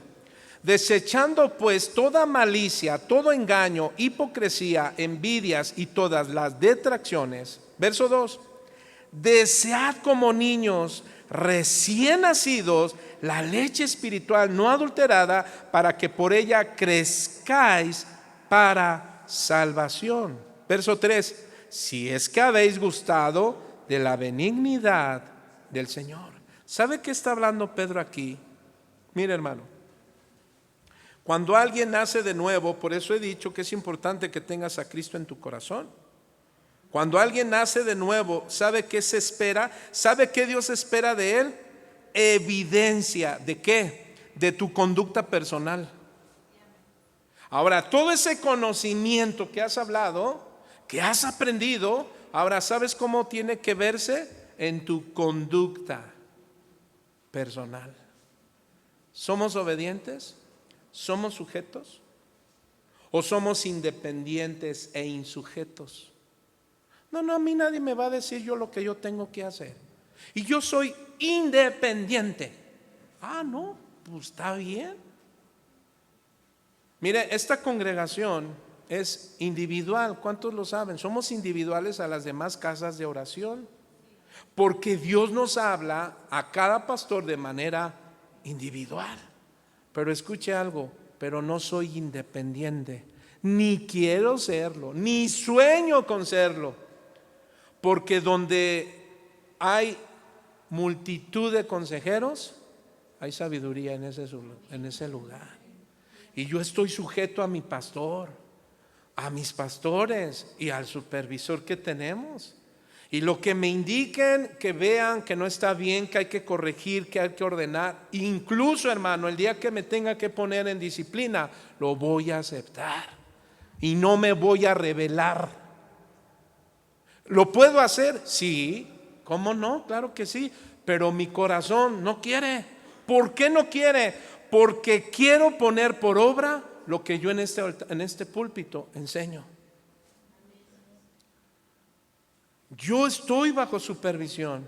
Desechando pues toda malicia, todo engaño, hipocresía, envidias y todas las detracciones. Verso 2. Desead como niños recién nacidos la leche espiritual no adulterada, para que por ella crezcáis para salvación. Verso 3. Si es que habéis gustado de la benignidad del Señor. ¿Sabe qué está hablando Pedro aquí? Mire, hermano, Cuando alguien nace de nuevo, por eso he dicho que es importante que tengas a Cristo en tu corazón. Cuando alguien nace de nuevo, ¿sabe qué se espera? ¿Sabe qué Dios espera de él? Evidencia. ¿De qué? De tu conducta personal. Ahora, todo ese conocimiento que has hablado, que has aprendido, ahora ¿sabes cómo tiene que verse? En tu conducta personal. ¿Somos obedientes? ¿Somos sujetos? ¿O somos independientes e insujetos? No, a mí nadie me va a decir yo lo que yo tengo que hacer. Y yo soy independiente. No, pues está bien. Mire, esta congregación es individual. ¿Cuántos lo saben? Somos individuales a las demás casas de oración. Porque Dios nos habla a cada pastor de manera individual. Pero escuche algo, pero no soy independiente. Ni quiero serlo, ni sueño con serlo. Porque donde hay multitud de consejeros, hay sabiduría en ese lugar. Y yo estoy sujeto a mi pastor, a mis pastores y al supervisor que tenemos. Y lo que me indiquen, que vean que no está bien, que hay que corregir, que hay que ordenar. Incluso, hermano, el día que me tenga que poner en disciplina, lo voy a aceptar. Y no me voy a rebelar. ¿Lo puedo hacer? Sí. ¿Cómo no? Claro que sí. Pero mi corazón no quiere. ¿Por qué no quiere? Porque quiero poner por obra lo que yo en este púlpito enseño. Yo estoy bajo supervisión.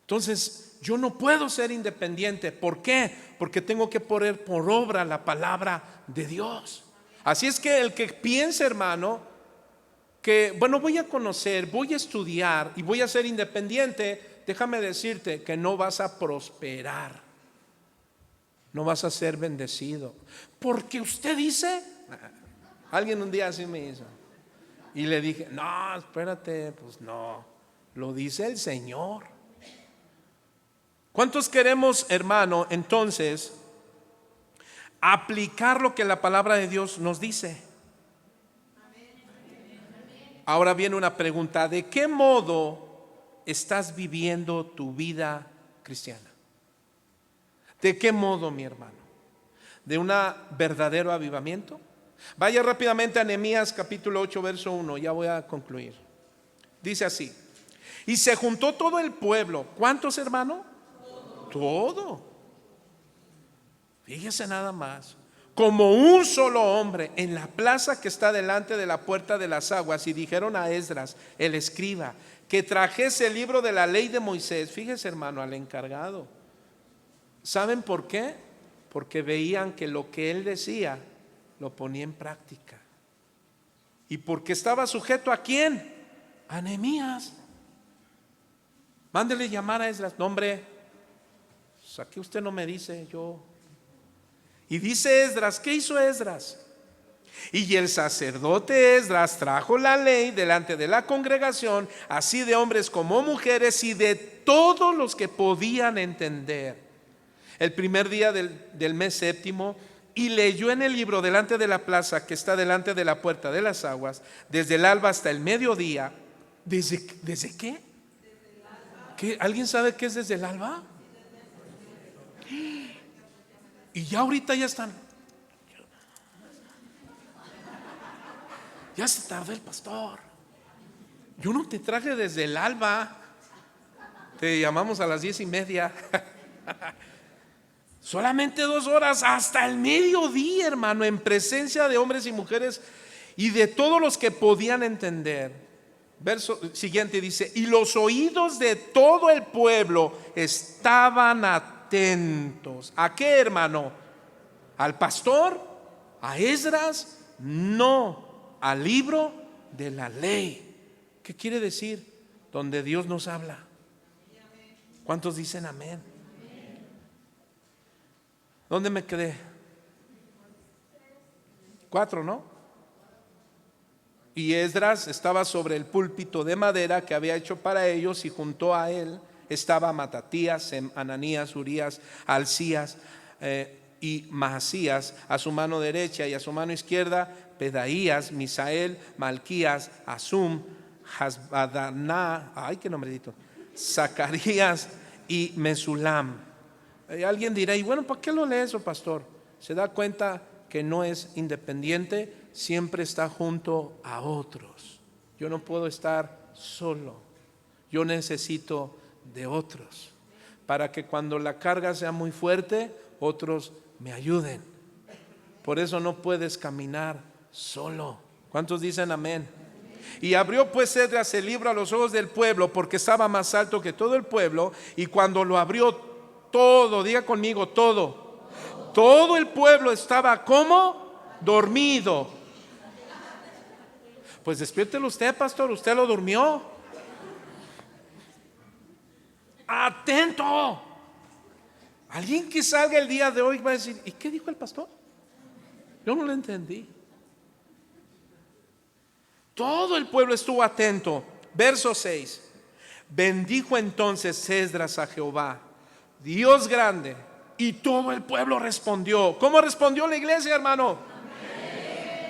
Entonces yo no puedo ser independiente. ¿Por qué? Porque tengo que poner por obra la palabra de Dios. Así es que el que piense, hermano, que bueno, voy a conocer, voy a estudiar y voy a ser independiente, déjame decirte que no vas a prosperar. No vas a ser bendecido. Porque usted dice, alguien un día así me hizo. Y le dije, no, espérate, pues no, lo dice el Señor. ¿Cuántos queremos, hermano, entonces aplicar lo que la palabra de Dios nos dice? Ahora viene una pregunta: ¿de qué modo estás viviendo tu vida cristiana? ¿De qué modo, mi hermano? ¿De un verdadero avivamiento? Vaya rápidamente a Nehemías capítulo 8 verso 1, ya voy a concluir. Dice así: y se juntó todo el pueblo. ¿Cuántos, hermano? Todo. Fíjese nada más. Como un solo hombre en la plaza que está delante de la puerta de las aguas, y dijeron a Esdras, el escriba, que trajese el libro de la ley de Moisés. Fíjese, hermano, al encargado. ¿Saben por qué? Porque veían que lo que él decía lo ponía en práctica. ¿Y porque estaba sujeto a quién? A Nehemías. Mándele llamar a Esdras. No, hombre, pues aquí usted no me dice, yo. Y dice Esdras, ¿qué hizo Esdras? Y el sacerdote Esdras trajo la ley delante de la congregación, así de hombres como mujeres y de todos los que podían entender, el primer día del mes séptimo, y leyó en el libro delante de la plaza que está delante de la puerta de las aguas, desde el alba hasta el mediodía. ¿Desde qué? ¿Qué? ¿Alguien sabe qué es desde el alba? Y ya ahorita ya están. Ya se tardó el pastor. Yo no te traje desde el alba. Te llamamos a las 10:30. Solamente 2 horas hasta el mediodía, hermano, en presencia de hombres y mujeres y de todos los que podían entender. Verso siguiente dice: y los oídos de todo el pueblo estaban atentos. ¿A qué, hermano? ¿Al pastor? ¿A Esdras? No, al libro de la ley. ¿Qué quiere decir? Donde Dios nos habla. ¿Cuántos dicen amén? ¿Dónde me quedé? 4, ¿no? Y Esdras estaba sobre el púlpito de madera que había hecho para ellos, y junto a él estaba Matatías, Ananías, Urías, Alcías, y Maasías a su mano derecha, y a su mano izquierda Pedaías, Misael, Malquías, Asum, Hasbadaná, ay qué nombrecito, Zacarías y Mesulam. Alguien dirá, y bueno, ¿para qué lo lee eso, pastor? Se da cuenta que no es independiente, siempre está junto a otros. Yo no puedo estar solo, yo necesito de otros, para que cuando la carga sea muy fuerte, otros me ayuden. Por eso no puedes caminar solo. ¿Cuántos dicen amén? Y abrió pues Esdras el libro a los ojos del pueblo, porque estaba más alto que todo el pueblo, y cuando lo abrió todo, diga conmigo, todo el pueblo estaba como dormido. Pues despiértelo usted, pastor, usted lo durmió. Atento. Alguien que salga el día de hoy va a decir, ¿y qué dijo el pastor? Yo no lo entendí. Todo el pueblo estuvo atento. Verso 6. Bendijo entonces Esdras a Jehová, Dios grande, y todo el pueblo respondió. ¿Cómo respondió la iglesia, hermano? Amén.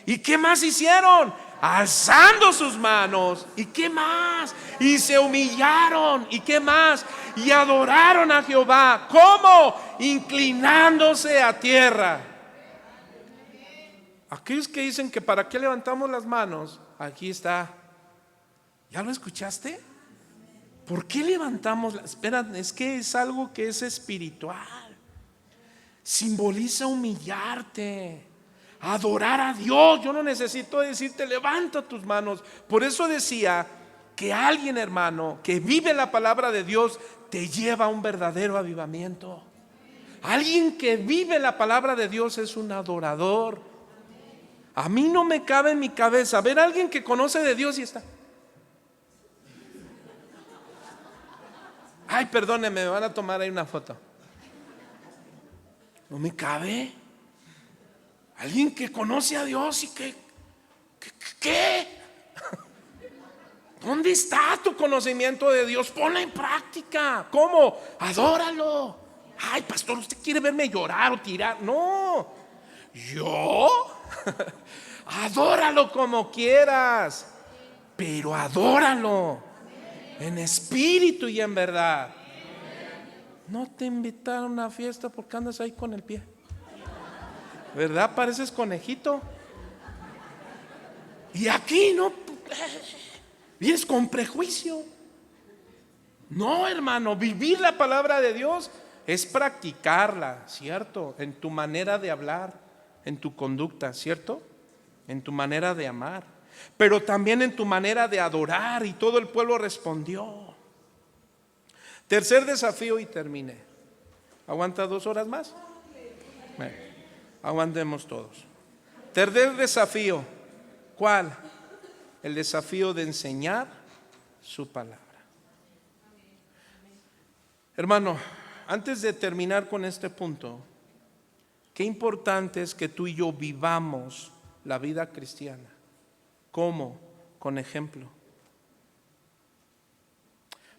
¿Y qué más hicieron? Alzando sus manos. ¿Y qué más? Y se humillaron. ¿Y qué más? Y adoraron a Jehová. ¿Cómo? Inclinándose a tierra. Aquellos que dicen que para qué levantamos las manos, aquí está. ¿Ya lo escuchaste? ¿Por qué levantamos las? Espera, es que es algo que es espiritual. Simboliza humillarte, adorar a Dios. Yo no necesito decirte levanta tus manos. Por eso decía que alguien, hermano, que vive la palabra de Dios te lleva a un verdadero avivamiento. Alguien que vive la palabra de Dios es un adorador. A mí no me cabe en mi cabeza ver a alguien que conoce de Dios y está, ay, perdónenme, me van a tomar ahí una foto. No me cabe. Alguien que conoce a Dios y ¿qué? ¿Dónde está tu conocimiento de Dios? Ponlo en práctica. ¿Cómo? Adóralo. Ay, pastor, ¿usted quiere verme llorar o tirar? No. ¿Yo? Adóralo como quieras, pero adóralo en espíritu y en verdad. No te invitaron a una fiesta porque andas ahí con el pie, ¿verdad? Pareces conejito. Y aquí no vienes con prejuicio. No, hermano, vivir la palabra de Dios es practicarla, ¿cierto? En tu manera de hablar, en tu conducta, ¿cierto? En tu manera de amar, pero también en tu manera de adorar. Y todo el pueblo respondió. Tercer desafío y terminé. ¿Aguanta 2 horas más? Bueno, aguantemos todos. Tercer desafío. ¿Cuál? El desafío de enseñar su palabra. Hermano, antes de terminar con este punto, qué importante es que tú y yo vivamos la vida cristiana. ¿Cómo? Con ejemplo.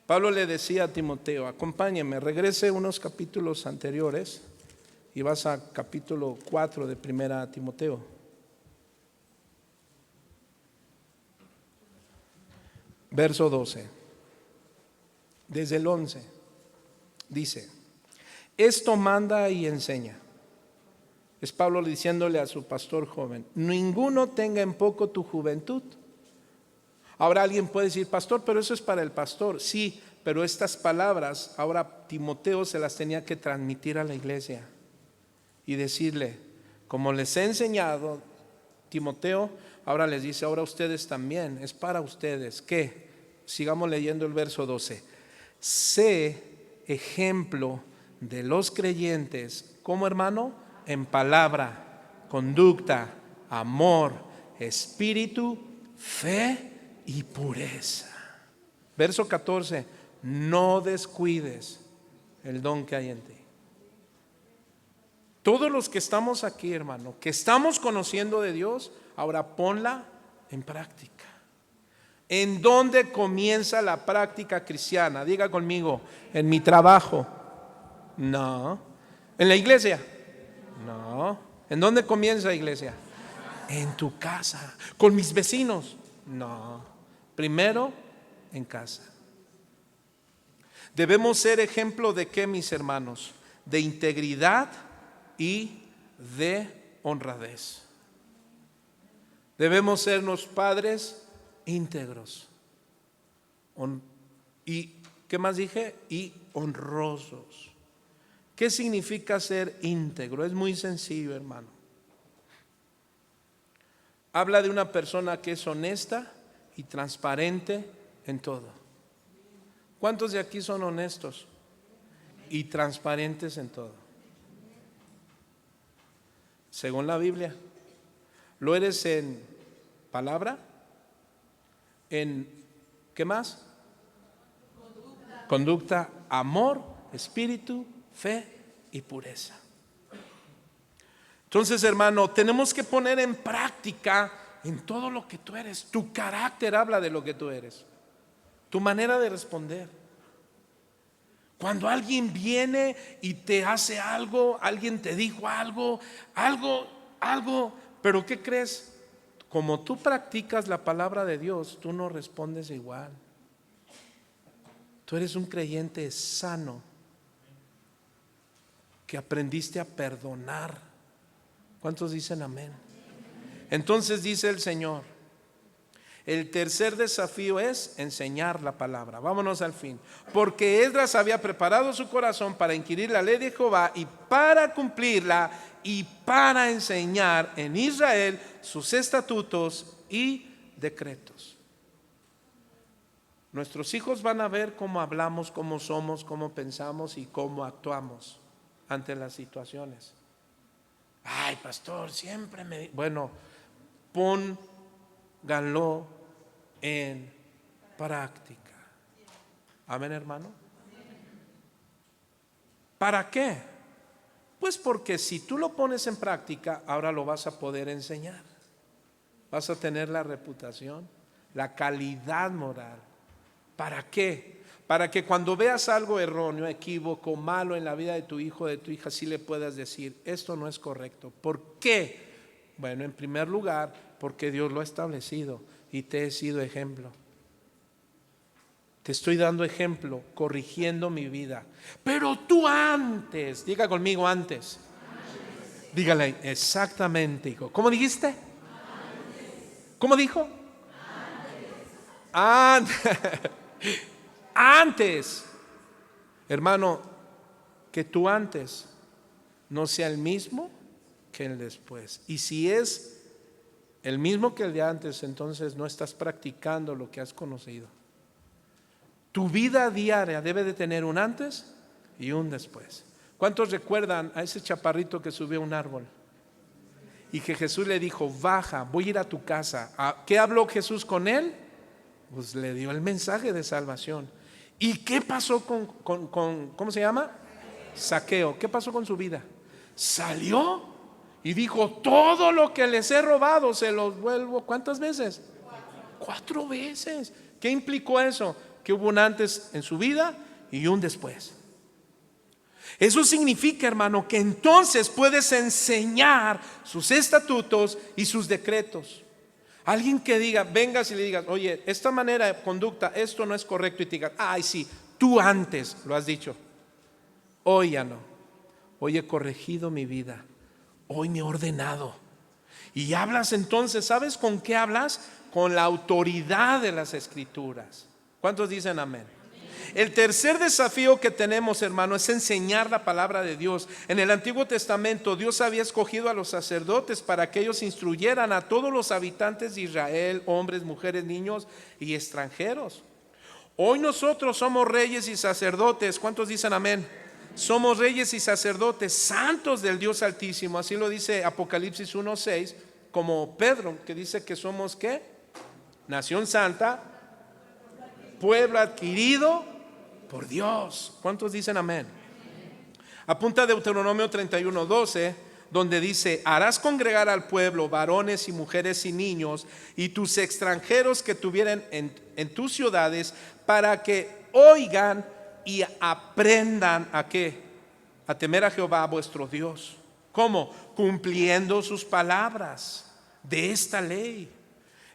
Pablo le decía a Timoteo, acompáñeme, regrese unos capítulos anteriores y vas a capítulo 4 de 1 Timoteo. Verso 12, desde el 11, dice, esto manda y enseña. Es Pablo diciéndole a su pastor joven, ninguno tenga en poco tu juventud. Ahora alguien puede decir, pastor, pero eso es para el pastor. Sí, pero estas palabras ahora Timoteo se las tenía que transmitir a la iglesia y decirle, como les he enseñado, Timoteo, ahora les dice, ahora ustedes también, es para ustedes. ¿Qué? Sigamos leyendo el verso 12. Sé ejemplo de los creyentes, ¿cómo, hermano? En palabra, conducta, amor, espíritu, fe y pureza. Verso 14, no descuides el don que hay en ti. Todos los que estamos aquí, hermano, que estamos conociendo de Dios, ahora ponla en práctica. ¿En dónde comienza la práctica cristiana? Diga conmigo, en mi trabajo. No, ¿En la iglesia? No. ¿En dónde comienza la iglesia? En tu casa. ¿Con mis vecinos? No. Primero en casa. Debemos ser ejemplo de qué, mis hermanos, de integridad y de honradez. Debemos ser los padres íntegros. ¿Y qué más dije? Y honrosos. ¿Qué significa ser íntegro? Es muy sencillo, hermano. Habla de una persona que es honesta y transparente en todo. ¿Cuántos de aquí son honestos y transparentes en todo? Según la Biblia. ¿Lo eres en palabra? ¿En qué más? Conducta, amor, espíritu, fe y pureza. Entonces, hermano, tenemos que poner en práctica en todo lo que tú eres. Tu carácter habla de lo que tú eres. Tu manera de responder. Cuando alguien viene y te hace algo, alguien te dijo algo, pero ¿qué crees? Como tú practicas la palabra de Dios, tú no respondes igual. Tú eres un creyente sano, que aprendiste a perdonar. ¿Cuántos dicen amén? Entonces dice el Señor, el tercer desafío es enseñar la palabra. Vámonos al fin. Porque Esdras había preparado su corazón para inquirir la ley de Jehová y para cumplirla y para enseñar en Israel sus estatutos y decretos. Nuestros hijos van a ver cómo hablamos, cómo somos, cómo pensamos y cómo actuamos ante las situaciones. Ay, pastor, siempre me... Bueno, pónganlo en práctica. Amén, hermano. ¿Para qué? Pues porque si tú lo pones en práctica, ahora lo vas a poder enseñar. Vas a tener la reputación, la calidad moral. ¿Para qué? Para que cuando veas algo erróneo, equívoco, malo en la vida de tu hijo o de tu hija, sí le puedas decir, esto no es correcto. ¿Por qué? Bueno, en primer lugar, porque Dios lo ha establecido y te he sido ejemplo. Te estoy dando ejemplo, corrigiendo mi vida. Pero tú antes, diga conmigo antes. Dígale exactamente, hijo. ¿Cómo dijiste? Antes. ¿Cómo dijo? Antes. Antes. Hermano, que tú antes no sea el mismo que el después. Y si es el mismo que el de antes, entonces no estás practicando lo que has conocido. Tu vida diaria debe de tener un antes y un después. ¿Cuántos recuerdan a ese chaparrito que subió a un árbol? Y que Jesús le dijo, baja, voy a ir a tu casa. ¿Qué habló Jesús con él? Pues le dio el mensaje de salvación. ¿Y qué pasó con ¿cómo se llama? Zaqueo. ¿Qué pasó con su vida? Salió y dijo, todo lo que les he robado se los vuelvo. ¿Cuántas veces? 4 veces. ¿Qué implicó eso? Que hubo un antes en su vida y un después. Eso significa, hermano, que entonces puedes enseñar sus estatutos y sus decretos. Alguien que diga, vengas y le digas, oye, esta manera de conducta, esto no es correcto, y te digan, ay, sí, tú antes lo has dicho, hoy ya no. Hoy he corregido mi vida, hoy me he ordenado. Y hablas entonces, ¿sabes con qué hablas? Con la autoridad de las Escrituras. ¿Cuántos dicen amén? El tercer desafío que tenemos, hermano, es enseñar la palabra de Dios. En el Antiguo Testamento, Dios había escogido a los sacerdotes para que ellos instruyeran a todos los habitantes de Israel, hombres, mujeres, niños y extranjeros. Hoy nosotros somos reyes y sacerdotes. ¿Cuántos dicen amén? Somos reyes y sacerdotes santos del Dios Altísimo. Así lo dice Apocalipsis 1:6, como Pedro, que dice que somos ¿qué? Nación santa, pueblo adquirido por Dios. ¿Cuántos dicen amén? Apunta Deuteronomio 31:12, donde dice, harás congregar al pueblo, varones y mujeres y niños, y tus extranjeros que tuvieren en tus ciudades, para que oigan y aprendan ¿a qué? a temer a Jehová vuestro Dios. ¿Cómo? Cumpliendo sus palabras de esta ley.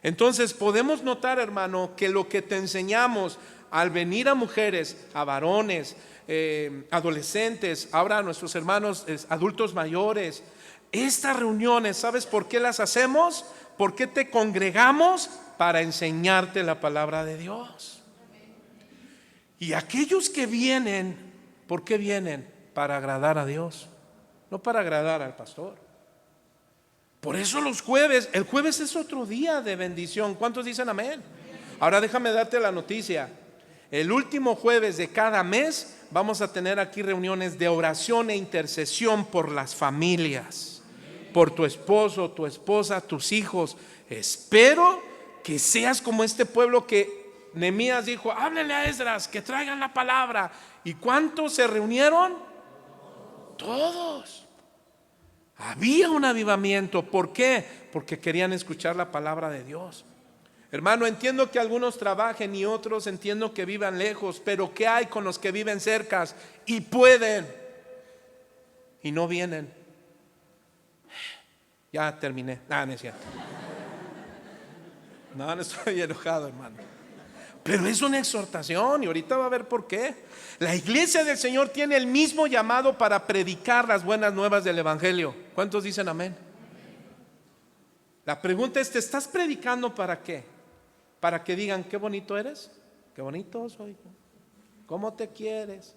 Entonces podemos notar, hermano, que lo que te enseñamos al venir a mujeres, a varones, adolescentes, ahora a nuestros hermanos adultos mayores, estas reuniones, ¿sabes por qué las hacemos? ¿Por qué te congregamos? Para enseñarte la palabra de Dios. Y aquellos que vienen, ¿por qué vienen? Para agradar a Dios, no para agradar al pastor. Por eso los jueves, el jueves es otro día de bendición. ¿Cuántos dicen amén? Ahora déjame darte la noticia. El último jueves de cada mes vamos a tener aquí reuniones de oración e intercesión por las familias, por tu esposo, tu esposa, tus hijos. Espero que seas como este pueblo que Nehemías dijo: háblenle a Esdras que traigan la palabra. ¿Y cuántos se reunieron? Todos. Había un avivamiento. ¿Por qué? Porque querían escuchar la palabra de Dios. Hermano, entiendo que algunos trabajen y otros entiendo que vivan lejos, pero ¿qué hay con los que viven cerca y pueden y no vienen? Ya terminé. No es cierto. No estoy enojado, hermano. Pero es una exhortación y ahorita va a ver por qué. La iglesia del Señor tiene el mismo llamado para predicar las buenas nuevas del evangelio. ¿Cuántos dicen amén? La pregunta es: ¿te estás predicando para qué? ¿Para que digan qué bonito eres? Qué bonito soy. ¿Cómo te quieres?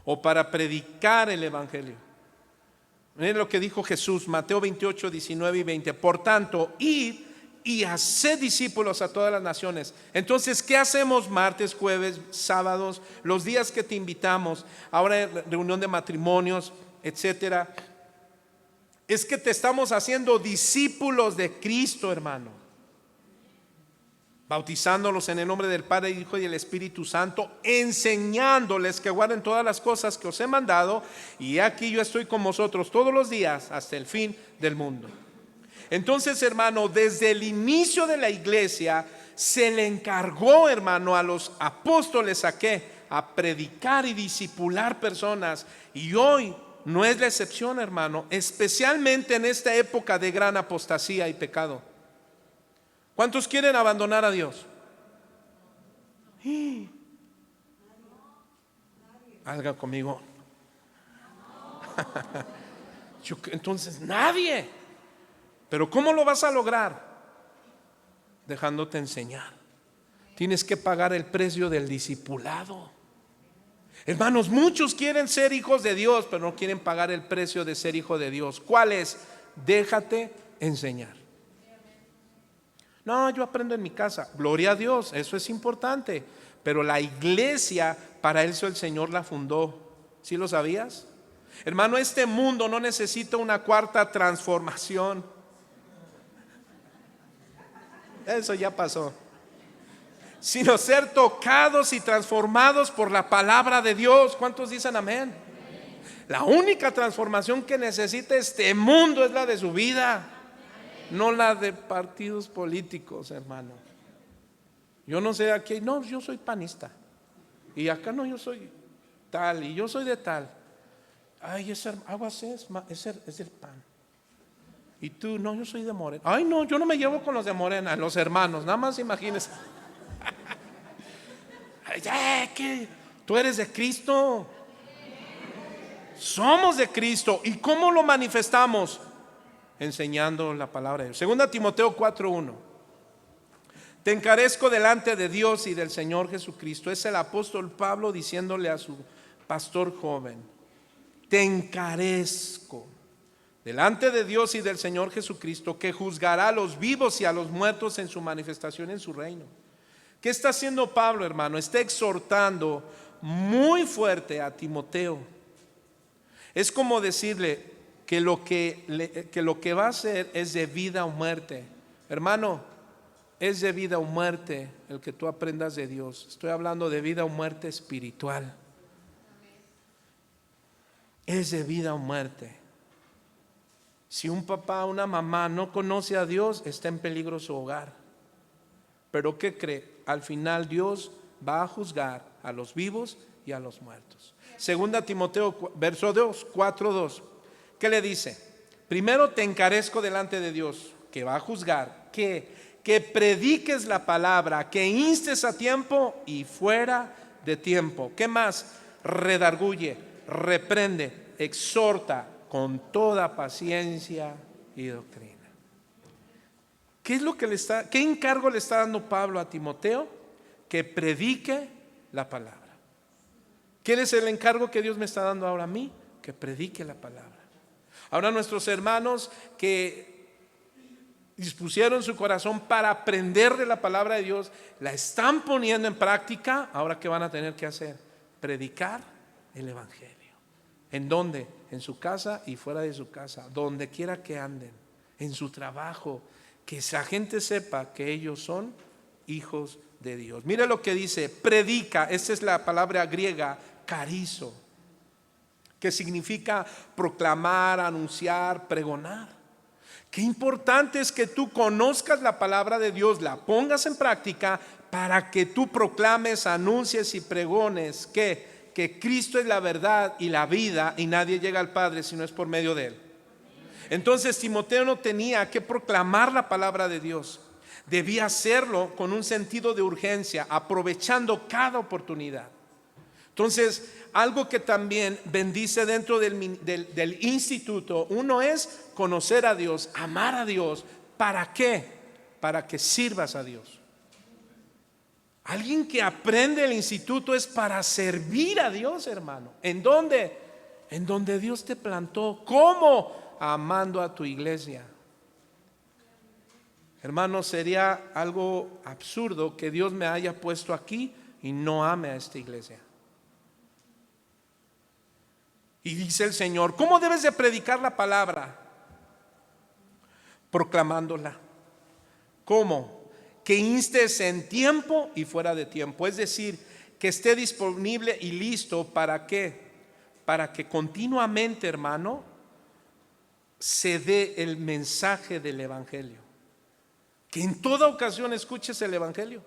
¿O para predicar el evangelio? Miren lo que dijo Jesús, Mateo 28, 19 y 20. Por tanto, id y haced discípulos a todas las naciones. Entonces, ¿qué hacemos martes, jueves, sábados, los días que te invitamos? Ahora reunión de matrimonios, etcétera. Es que te estamos haciendo discípulos de Cristo, hermano, bautizándolos en el nombre del Padre, del Hijo y del Espíritu Santo, enseñándoles que guarden todas las cosas que os he mandado, y aquí yo estoy con vosotros todos los días hasta el fin del mundo. Entonces, hermano, desde el inicio de la iglesia se le encargó, hermano, a los apóstoles ¿a qué? A predicar y discipular personas. Y hoy no es la excepción, hermano, especialmente en esta época de gran apostasía y pecado. ¿Cuántos quieren abandonar a Dios? Haga conmigo. Entonces nadie. Pero ¿cómo lo vas a lograr? Dejándote enseñar. Tienes que pagar el precio del discipulado. Hermanos, muchos quieren ser hijos de Dios, pero no quieren pagar el precio de ser hijo de Dios. ¿Cuál es? Déjate enseñar. No, yo aprendo en mi casa. Gloria a Dios, eso es importante. Pero la iglesia, para eso el Señor la fundó. ¿Sí lo sabías? Hermano, este mundo no necesita una cuarta transformación. Eso ya pasó. Sino ser tocados y transformados por la palabra de Dios. ¿Cuántos dicen amén? La única transformación que necesita este mundo es la de su vida, no la de partidos políticos, hermano. Yo no sé, aquí no, yo soy panista, y acá no, yo soy tal, y yo soy de tal. Ay, ese aguas es del PAN. Y tú, no, yo soy de Morena. Ay, no, yo no me llevo con los de Morena, los hermanos, nada más imagínense. ¿Qué? Tú eres de Cristo. Somos de Cristo. ¿Y cómo lo manifestamos? Enseñando la palabra de Dios. Segunda Timoteo 4:1. Te encarezco delante de Dios y del Señor Jesucristo. Es el apóstol Pablo diciéndole a su pastor joven: te encarezco delante de Dios y del Señor Jesucristo, que juzgará a los vivos y a los muertos en su manifestación en su reino. ¿Qué está haciendo Pablo, hermano? Está exhortando muy fuerte a Timoteo. Es como decirle que lo que va a hacer es de vida o muerte. Hermano, es de vida o muerte el que tú aprendas de Dios. Estoy hablando de vida o muerte espiritual. Es de vida o muerte. Si un papá o una mamá no conoce a Dios, está en peligro su hogar. Pero ¿qué cree? Al final Dios va a juzgar a los vivos y a los muertos. 2 Timoteo verso 2, 4:2. ¿Qué le dice? Primero te encarezco delante de Dios, que va a juzgar, que prediques la palabra, que instes a tiempo y fuera de tiempo. ¿Qué más? Redarguye, reprende, exhorta con toda paciencia y doctrina. ¿Qué es lo que qué encargo le está dando Pablo a Timoteo? Que predique la palabra. ¿Qué es el encargo que Dios me está dando ahora a mí? Que predique la palabra. Ahora nuestros hermanos que dispusieron su corazón para aprender de la palabra de Dios, la están poniendo en práctica. Ahora, ¿qué van a tener que hacer? Predicar el evangelio. ¿En dónde? En su casa y fuera de su casa, donde quiera que anden, en su trabajo, que la gente sepa que ellos son hijos de Dios. Mire lo que dice, predica. Esa es la palabra griega, carizo, que significa proclamar, anunciar, pregonar. Qué importante es que tú conozcas la palabra de Dios, la pongas en práctica para que tú proclames, anuncies y pregones que Cristo es la verdad y la vida, y nadie llega al Padre si no es por medio de Él. Entonces Timoteo no tenía que proclamar la palabra de Dios, debía hacerlo con un sentido de urgencia, aprovechando cada oportunidad. Entonces, algo que también bendice dentro del instituto, uno es conocer a Dios, amar a Dios. ¿Para qué? Para que sirvas a Dios. Alguien que aprende el instituto es para servir a Dios, hermano. ¿En dónde? En donde Dios te plantó. ¿Cómo? Amando a tu iglesia. Hermano, sería algo absurdo que Dios me haya puesto aquí y no ame a esta iglesia. Y dice el Señor, ¿cómo debes de predicar la palabra? Proclamándola. ¿Cómo? Que instes en tiempo y fuera de tiempo. Es decir, que esté disponible y listo. ¿Para qué? Para que continuamente, hermano, se dé el mensaje del evangelio. Que en toda ocasión escuches el evangelio.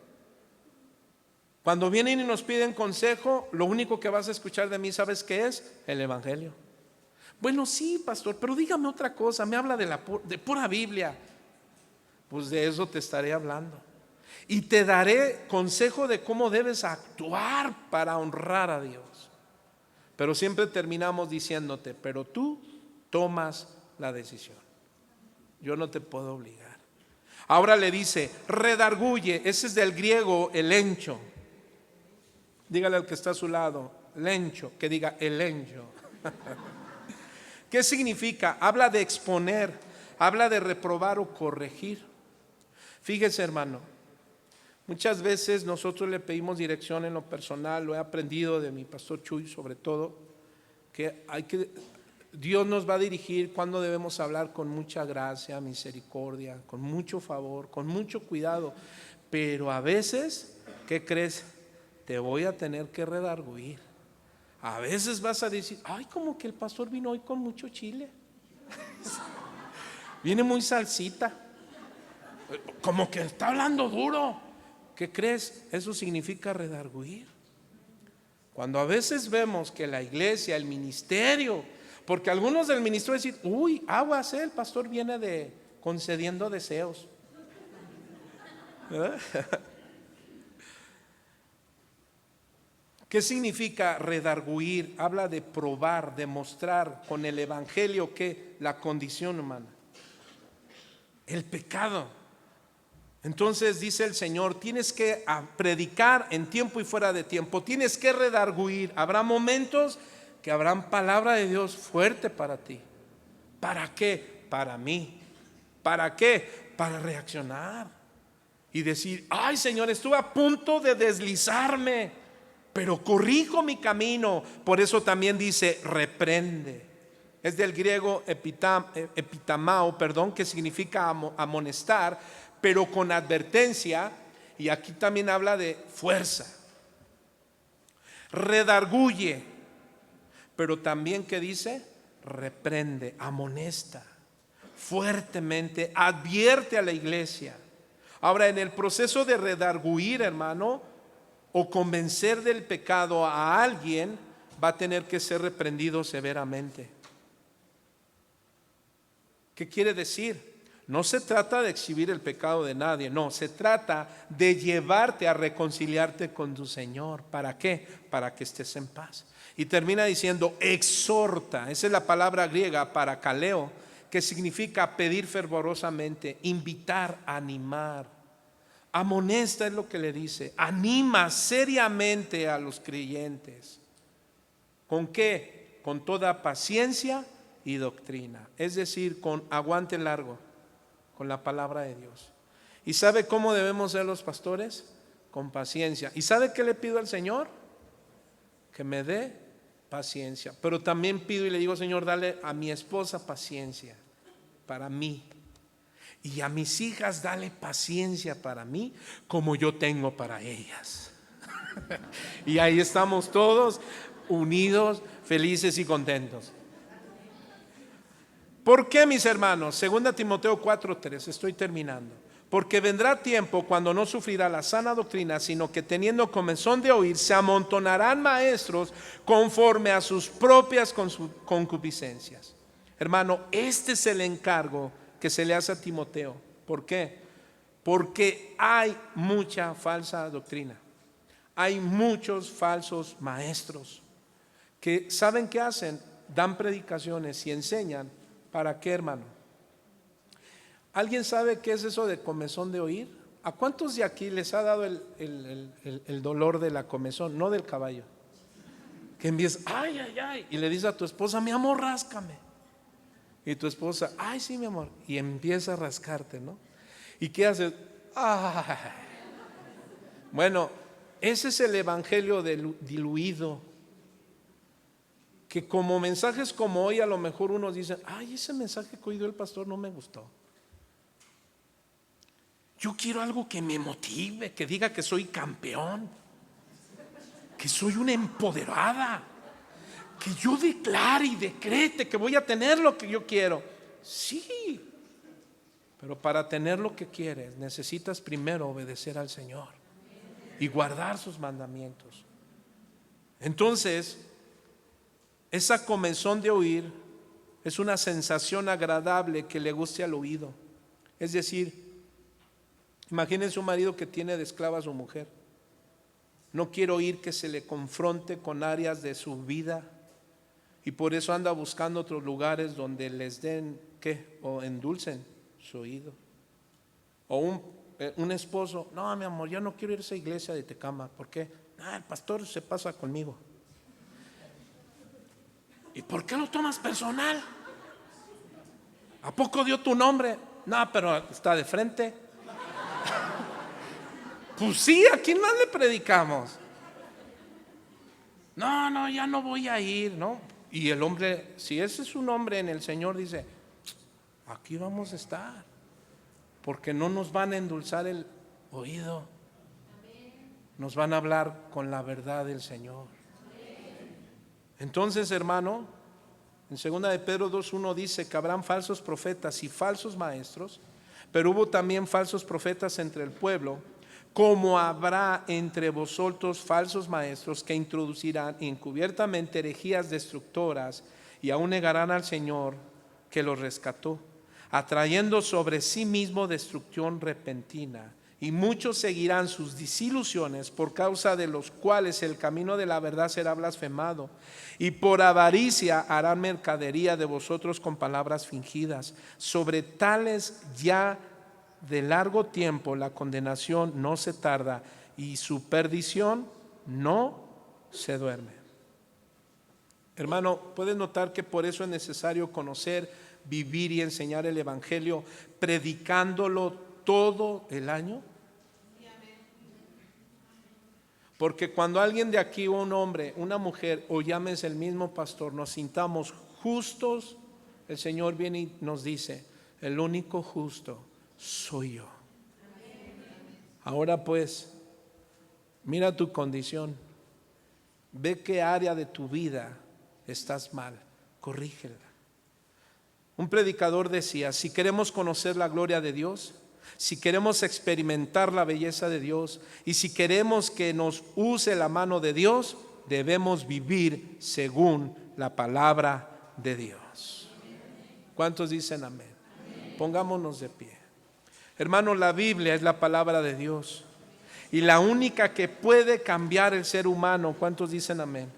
Cuando vienen y nos piden consejo, lo único que vas a escuchar de mí, ¿sabes qué es? El evangelio. Bueno, sí, pastor, pero dígame otra cosa. Me habla de pura Biblia. Pues de eso te estaré hablando. Y te daré consejo de cómo debes actuar para honrar a Dios. Pero siempre terminamos diciéndote, pero tú tomas la decisión. Yo no te puedo obligar. Ahora le dice, redarguye. Ese es del griego elencho. Dígale al que está a su lado, lencho, que diga elencho. ¿Qué significa? Habla de exponer, habla de reprobar o corregir. Fíjese, hermano, muchas veces nosotros le pedimos dirección en lo personal. Lo he aprendido de mi pastor Chuy, sobre todo, que Dios nos va a dirigir cuando debemos hablar con mucha gracia, misericordia, con mucho favor, con mucho cuidado. Pero a veces, ¿qué crees? Te voy a tener que redarguir. A veces vas a decir, ay, como que el pastor vino hoy con mucho chile. Viene muy salsita. Como que está hablando duro. ¿Qué crees? Eso significa redarguir. Cuando a veces vemos que la iglesia, el ministerio, porque algunos del ministerio dicen, uy, aguas, el pastor viene concediendo deseos. ¿Verdad? ¿Qué significa redarguir? Habla de probar, demostrar con el evangelio que la condición humana, el pecado. Entonces dice el Señor, tienes que predicar en tiempo y fuera de tiempo, tienes que redarguir. Habrá momentos que habrán palabra de Dios fuerte para ti. ¿Para qué? Para mí. ¿Para qué? Para reaccionar y decir, ay, Señor, estuve a punto de deslizarme, pero corrijo mi camino. Por eso también dice reprende. Es del griego epitamao, que significa amonestar, pero con advertencia. Y aquí también habla de fuerza. Redarguye, pero también, ¿qué dice? Reprende, amonesta fuertemente, advierte a la iglesia. Ahora, en el proceso de redarguir, hermano, o convencer del pecado a alguien, va a tener que ser reprendido severamente. ¿Qué quiere decir? No se trata de exhibir el pecado de nadie, no, se trata de llevarte a reconciliarte con tu Señor. ¿Para qué? Para que estés en paz. Y termina diciendo exhorta, esa es la palabra griega para kaleo, que significa pedir fervorosamente, invitar, animar. Amonesta es lo que le dice, anima seriamente a los creyentes. ¿Con qué? Con toda paciencia y doctrina, es decir, con aguante largo, con la palabra de Dios. ¿Y sabe cómo debemos ser los pastores? Con paciencia. ¿Y sabe qué le pido al Señor? Que me dé paciencia. Pero también pido y le digo, Señor, dale a mi esposa paciencia para mí. Y a mis hijas dale paciencia para mí como yo tengo para ellas. Y ahí estamos todos unidos, felices y contentos. ¿Por qué, mis hermanos? 2 Timoteo 4:3, estoy terminando. Porque vendrá tiempo cuando no sufrirá la sana doctrina, sino que teniendo comezón de oír, se amontonarán maestros conforme a sus propias concupiscencias. Hermano, este es el encargo que se le hace a Timoteo. ¿Por qué? Porque hay mucha falsa doctrina. Hay muchos falsos maestros que ¿saben qué hacen? Dan predicaciones y enseñan. ¿Para qué, hermano? ¿Alguien sabe qué es eso de comezón de oír? ¿A cuántos de aquí les ha dado el dolor de la comezón? No del caballo. Que empieza, ay, ay, ay, y le dice a tu esposa, mi amor, ráscame. Y tu esposa, ay, sí, mi amor, y empieza a rascarte, ¿no? ¿Y qué haces? Ay. Bueno, ese es el evangelio diluido, que como mensajes como hoy a lo mejor unos dicen, ay, ese mensaje que oído el pastor no me gustó. Yo quiero algo que me motive, que diga que soy campeón, que soy una empoderada, que yo declare y decrete que voy a tener lo que yo quiero. Sí, pero para tener lo que quieres necesitas primero obedecer al Señor y guardar sus mandamientos. Entonces, esa comezón de oír es una sensación agradable que le guste al oído. Es decir, imagínense un marido que tiene de esclava a su mujer. No quiere oír que se le confronte con áreas de su vida y por eso anda buscando otros lugares donde les den, ¿qué? O endulcen su oído. O un esposo, no, mi amor, yo no quiero ir a esa iglesia de Tecama. ¿Por qué? El pastor se pasa conmigo. ¿Y por qué lo tomas personal? ¿A poco dio tu nombre? No, pero está de frente. Pues sí, ¿a quién más le predicamos? No, ya no voy a ir, ¿no? Y el hombre, si ese es un hombre en el Señor, dice, aquí vamos a estar, porque no nos van a endulzar el oído, nos van a hablar con la verdad del Señor. Entonces, hermano, en 2 de Pedro 2:1 dice que habrán falsos profetas y falsos maestros, pero hubo también falsos profetas entre el pueblo, como habrá entre vosotros falsos maestros que introducirán encubiertamente herejías destructoras y aún negarán al Señor que los rescató, atrayendo sobre sí mismo destrucción repentina. Y muchos seguirán sus disilusiones, por causa de los cuales el camino de la verdad será blasfemado, y por avaricia harán mercadería de vosotros con palabras fingidas. Sobre tales ya de largo tiempo la condenación no se tarda, y su perdición no se duerme. Hermano, ¿puedes notar que por eso es necesario conocer, vivir y enseñar el evangelio, predicándolo todo el año? Porque cuando alguien de aquí, un hombre, una mujer, o llámese el mismo pastor, nos sintamos justos, el Señor viene y nos dice, el único justo soy yo. Ahora pues, mira tu condición, ve qué área de tu vida estás mal, corrígela. Un predicador decía, si queremos conocer la gloria de Dios, si queremos experimentar la belleza de Dios y si queremos que nos use la mano de Dios, debemos vivir según la palabra de Dios. ¿Cuántos dicen amén? Pongámonos de pie. Hermanos, la Biblia es la palabra de Dios y la única que puede cambiar el ser humano. ¿Cuántos dicen amén?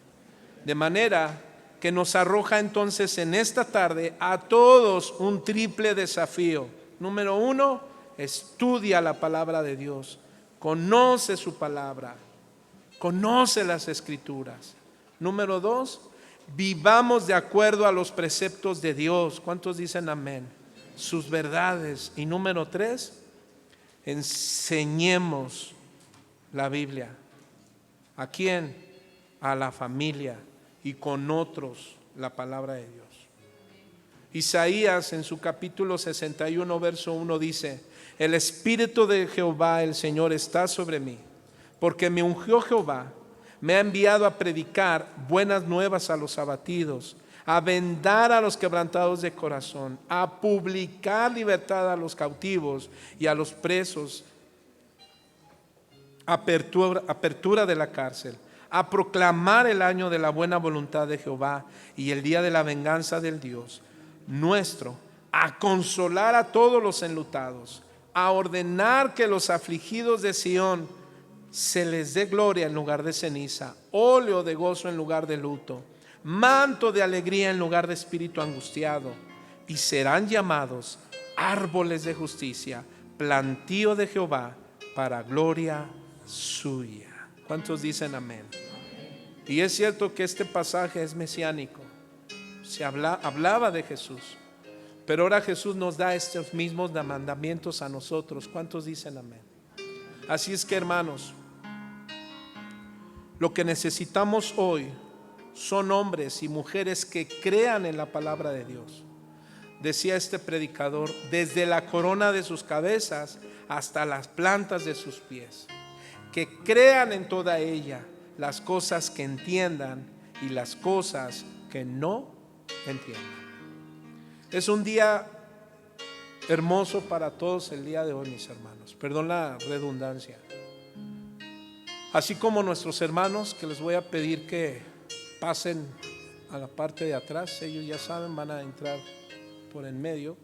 De manera que nos arroja entonces en esta tarde a todos un triple desafío. Número 1, estudia la palabra de Dios, conoce su palabra, conoce las escrituras. Número 2, vivamos de acuerdo a los preceptos de Dios. ¿Cuántos dicen amén? Sus verdades. Y número 3, enseñemos la Biblia. ¿A quién? A la familia y con otros la palabra de Dios. Isaías en su capítulo 61 verso 1 dice: el Espíritu de Jehová el Señor está sobre mí, porque me ungió Jehová, me ha enviado a predicar buenas nuevas a los abatidos, a vendar a los quebrantados de corazón, a publicar libertad a los cautivos y a los presos, apertura de la cárcel, a proclamar el año de la buena voluntad de Jehová y el día de la venganza del Dios nuestro, a consolar a todos los enlutados, a ordenar que los afligidos de Sión se les dé gloria en lugar de ceniza, óleo de gozo en lugar de luto, manto de alegría en lugar de espíritu angustiado, y serán llamados árboles de justicia, plantío de Jehová para gloria suya. ¿Cuántos dicen amén? Y es cierto que este pasaje es mesiánico. Hablaba de Jesús, pero ahora Jesús nos da estos mismos mandamientos a nosotros. ¿Cuántos dicen amén? Así es que, hermanos, lo que necesitamos hoy son hombres y mujeres que crean en la palabra de Dios. Decía este predicador: desde la corona de sus cabezas hasta las plantas de sus pies, que crean en toda ella, las cosas que entiendan y las cosas que no entiendan. Es un día hermoso para todos el día de hoy, mis hermanos. Perdón la redundancia. Así como nuestros hermanos, que les voy a pedir que pasen a la parte de atrás. Ellos ya saben, van a entrar por en medio.